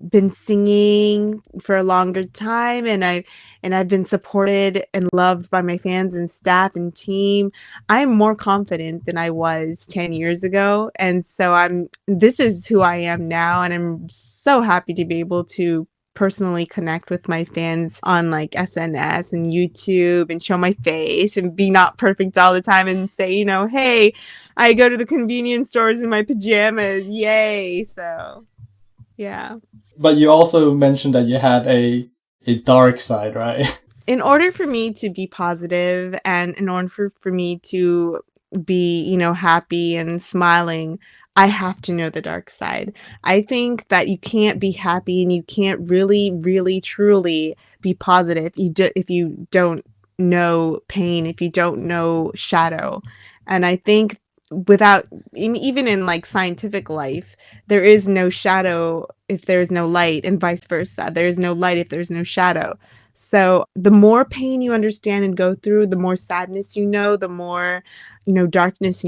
been singing for a longer time and I've been supported and loved by my fans and staff and team, I'm more confident than I was 10 years ago. And so this is who I am now, and I'm so happy to be able to personally connect with my fans on like SNS and YouTube and show my face and be not perfect all the time and say, hey, I go to the convenience stores in my pajamas, yay. So yeah. But you also mentioned that you had a dark side, right? In order for me to be positive and in order for me to be, happy and smiling, I have to know the dark side. I think that you can't be happy and you can't really, really, truly be positive if you don't know pain, if you don't know shadow. And I think even in like scientific life, there is no shadow if there's no light, and vice versa. There is no light if there's no shadow. So the more pain you understand and go through, the more sadness the more, darkness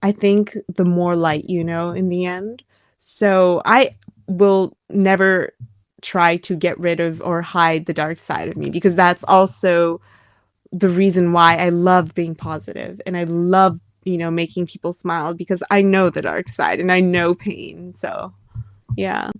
I think the more light in the end. So I will never try to get rid of or hide the dark side of me, because that's also the reason why I love being positive and I love making people smile, because I know the dark side and I know pain. So, yeah.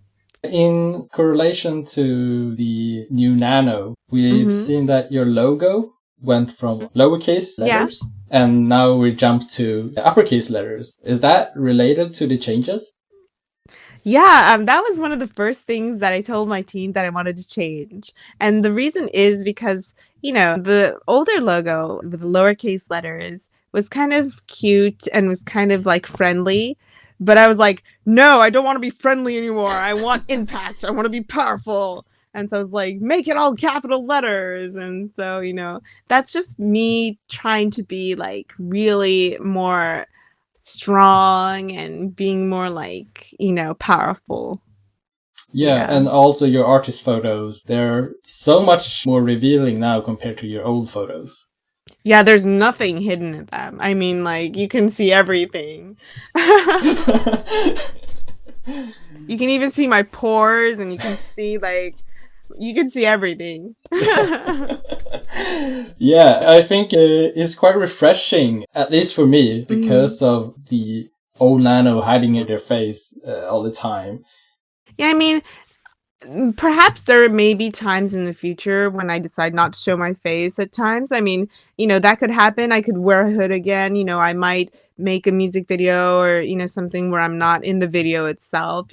In correlation to the new Nano, we've seen that your logo went from lowercase letters and now we jumped to uppercase letters. Is that related to the changes? Yeah, that was one of the first things that I told my team that I wanted to change. And the reason is because, the older logo with the lowercase letters was kind of cute and was kind of like friendly. But I was like, no, I don't want to be friendly anymore. I want impact. I want to be powerful. And so I was like, make it all capital letters. And so, that's just me trying to be like really more strong and being more like, powerful. Yeah, and also your artist photos, they're so much more revealing now compared to your old photos. Yeah, there's nothing hidden in them. I mean, like, you can see everything. You can even see my pores, and you can see, like, You can see everything. Yeah, I think it's quite refreshing, at least for me, because of the old Nano hiding in their face all the time. Yeah, I mean, perhaps there may be times in the future when I decide not to show my face at times. I mean, that could happen. I could wear a hood again. I might make a music video or, something where I'm not in the video itself.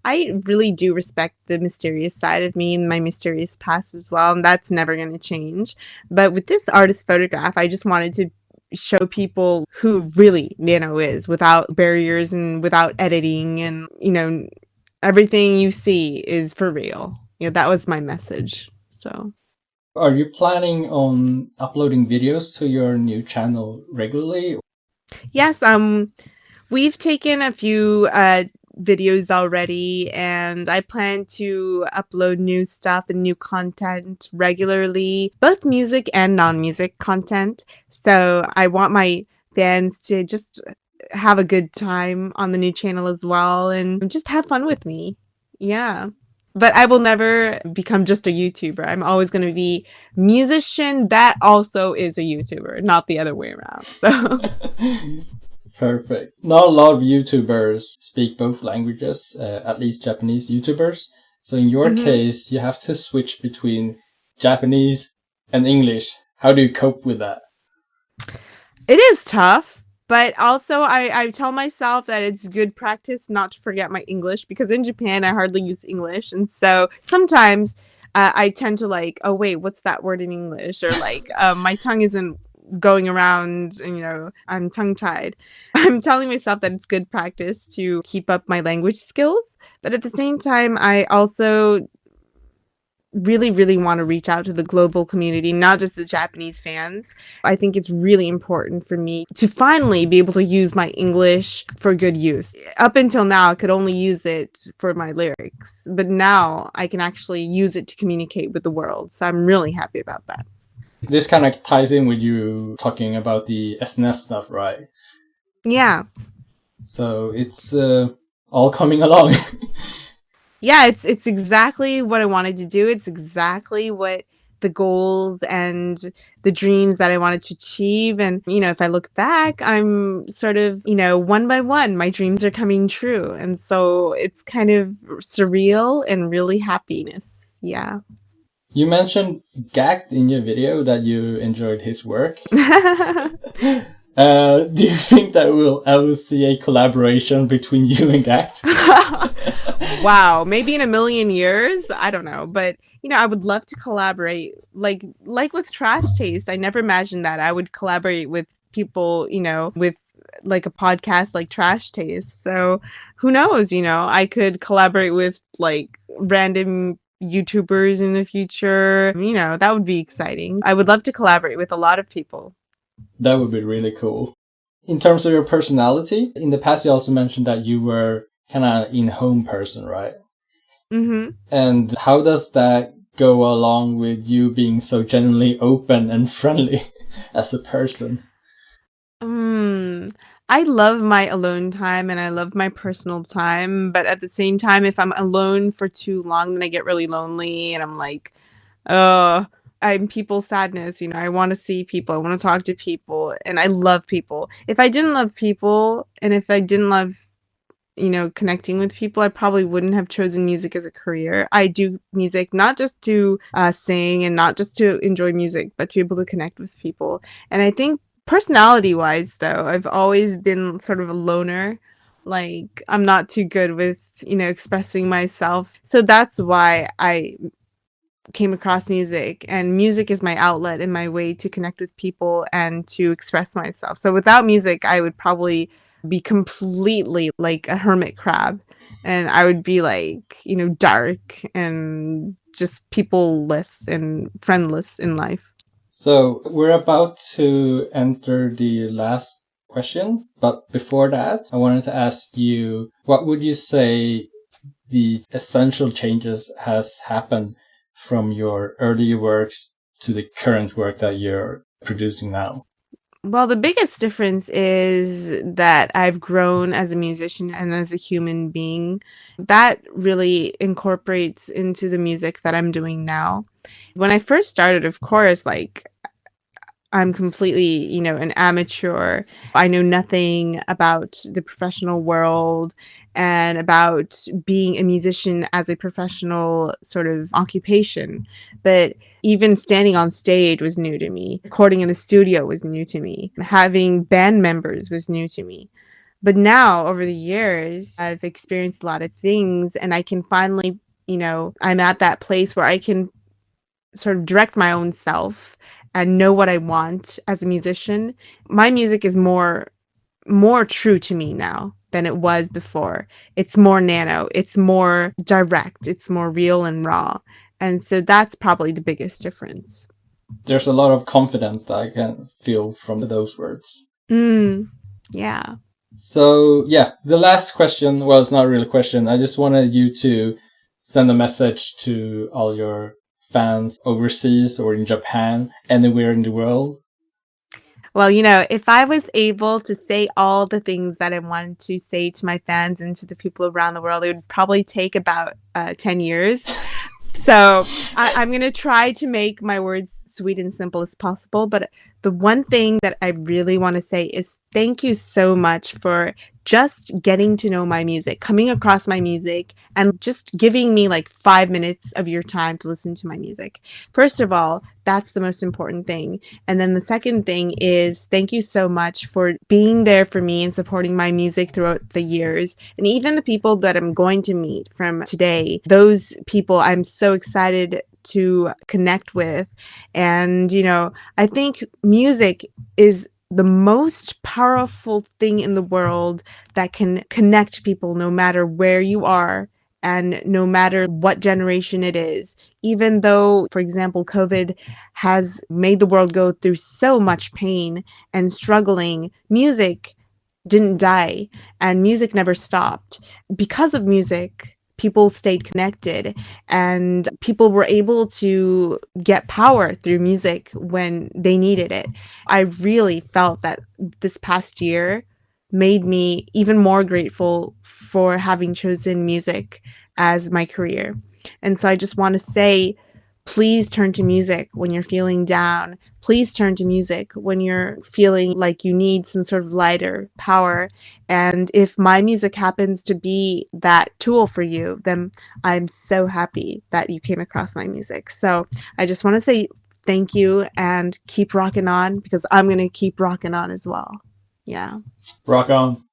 I really do respect the mysterious side of me and my mysterious past as well. And that's never going to change. But with this artist photograph, I just wanted to show people who really Nano is without barriers and without editing and, everything you see is for real. That was my message. So, are you planning on uploading videos to your new channel regularly? Yes, we've taken a few videos already, and I plan to upload new stuff and new content regularly, both music and non-music content. So, I want my fans to just have a good time on the new channel as well and just have fun with me. Yeah. But I will never become just a YouTuber. I'm always going to be musician that also is a YouTuber, not the other way around. So Perfect. Not a lot of YouTubers speak both languages, at least Japanese YouTubers. So in your case, you have to switch between Japanese and English. How do you cope with that? It is tough. But also, I tell myself that it's good practice not to forget my English, because in Japan, I hardly use English. And so sometimes I tend to like, oh, wait, what's that word in English? Or like, my tongue isn't going around and, I'm tongue-tied. I'm telling myself that it's good practice to keep up my language skills. But at the same time, I also really, really want to reach out to the global community, not just the Japanese fans. I think it's really important for me to finally be able to use my English for good use. Up until now, I could only use it for my lyrics, but now I can actually use it to communicate with the world. So I'm really happy about that. This kind of ties in with you talking about the SNS stuff, right? Yeah. So it's all coming along. Yeah, it's exactly what I wanted to do. It's exactly what the goals and the dreams that I wanted to achieve. And, if I look back, I'm sort of, one by one, my dreams are coming true. And so it's kind of surreal and really happiness. Yeah. You mentioned Gact in your video that you enjoyed his work. Do you think that we'll ever see a collaboration between you and Gact? Wow, maybe in a million years, I don't know, but I would love to collaborate like with Trash Taste. I never imagined that I would collaborate with people, with like a podcast like Trash Taste. So who knows, I could collaborate with like random YouTubers in the future. That would be exciting. I would love to collaborate with a lot of people. That would be really cool. In terms of your personality, in the past you also mentioned that you were kind of in-home person, right? Mm-hmm. And how does that go along with you being so genuinely open and friendly as a person? I love my alone time and I love my personal time, but at the same time, if I'm alone for too long, then I get really lonely and I'm like, oh, I'm people sadness. I want to see people. I want to talk to people and I love people. If I didn't love people and if I didn't love, connecting with people, I probably wouldn't have chosen music as a career. I do music not just to sing and not just to enjoy music, but to be able to connect with people. And I think personality-wise, though, I've always been sort of a loner. Like, I'm not too good with, expressing myself. So that's why I came across music, and music is my outlet and my way to connect with people and to express myself. So without music, I would probably be completely like a hermit crab, and I would be like, dark and just people-less and friendless in life. So we're about to enter the last question, but before that, I wanted to ask you, what would you say the essential changes has happened from your earlier works to the current work that you're producing now? Well, the biggest difference is that I've grown as a musician and as a human being. That really incorporates into the music that I'm doing now. When I first started, of course, like I'm completely, an amateur. I know nothing about the professional world and about being a musician as a professional sort of occupation. But even standing on stage was new to me. Recording in the studio was new to me. Having band members was new to me. But now, over the years, I've experienced a lot of things, and I can finally, I'm at that place where I can sort of direct my own self and know what I want as a musician. My music is more true to me now than it was before. It's more nano, it's more direct, it's more real and raw. And so that's probably the biggest difference. There's a lot of confidence that I can feel from those words. Yeah. So, yeah, the last question, well, it's not really a question. I just wanted you to send a message to all your fans overseas or in Japan, anywhere in the world. Well, if I was able to say all the things that I wanted to say to my fans and to the people around the world, it would probably take about 10 years. So I'm going to try to make my words sweet and simple as possible. But the one thing that I really want to say is thank you so much for just getting to know my music, coming across my music, and just giving me like 5 minutes of your time to listen to my music. First of all, that's the most important thing. And then the second thing is thank you so much for being there for me and supporting my music throughout the years. And even the people that I'm going to meet from today, those people I'm so excited to connect with. And, I think music is the most powerful thing in the world that can connect people no matter where you are and no matter what generation it is. Even though, for example, COVID has made the world go through so much pain and struggling, music didn't die and music never stopped. Because of music, people stayed connected and people were able to get power through music when they needed it. I really felt that this past year made me even more grateful for having chosen music as my career. And so I just want to say, please turn to music when you're feeling down. Please turn to music when you're feeling like you need some sort of lighter power. And if my music happens to be that tool for you, then I'm so happy that you came across my music. So I just want to say thank you and keep rocking on, because I'm going to keep rocking on as well. Yeah. Rock on.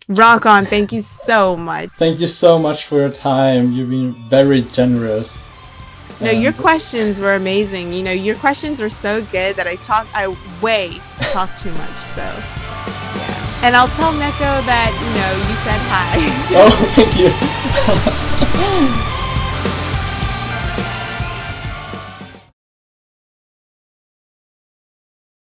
Rock on. Thank you so much. Thank you so much for your time. You've been very generous. No, your questions were amazing. Your questions were so good that I talk too much. So, yeah. And I'll tell Neko that, you said hi. Oh, thank you.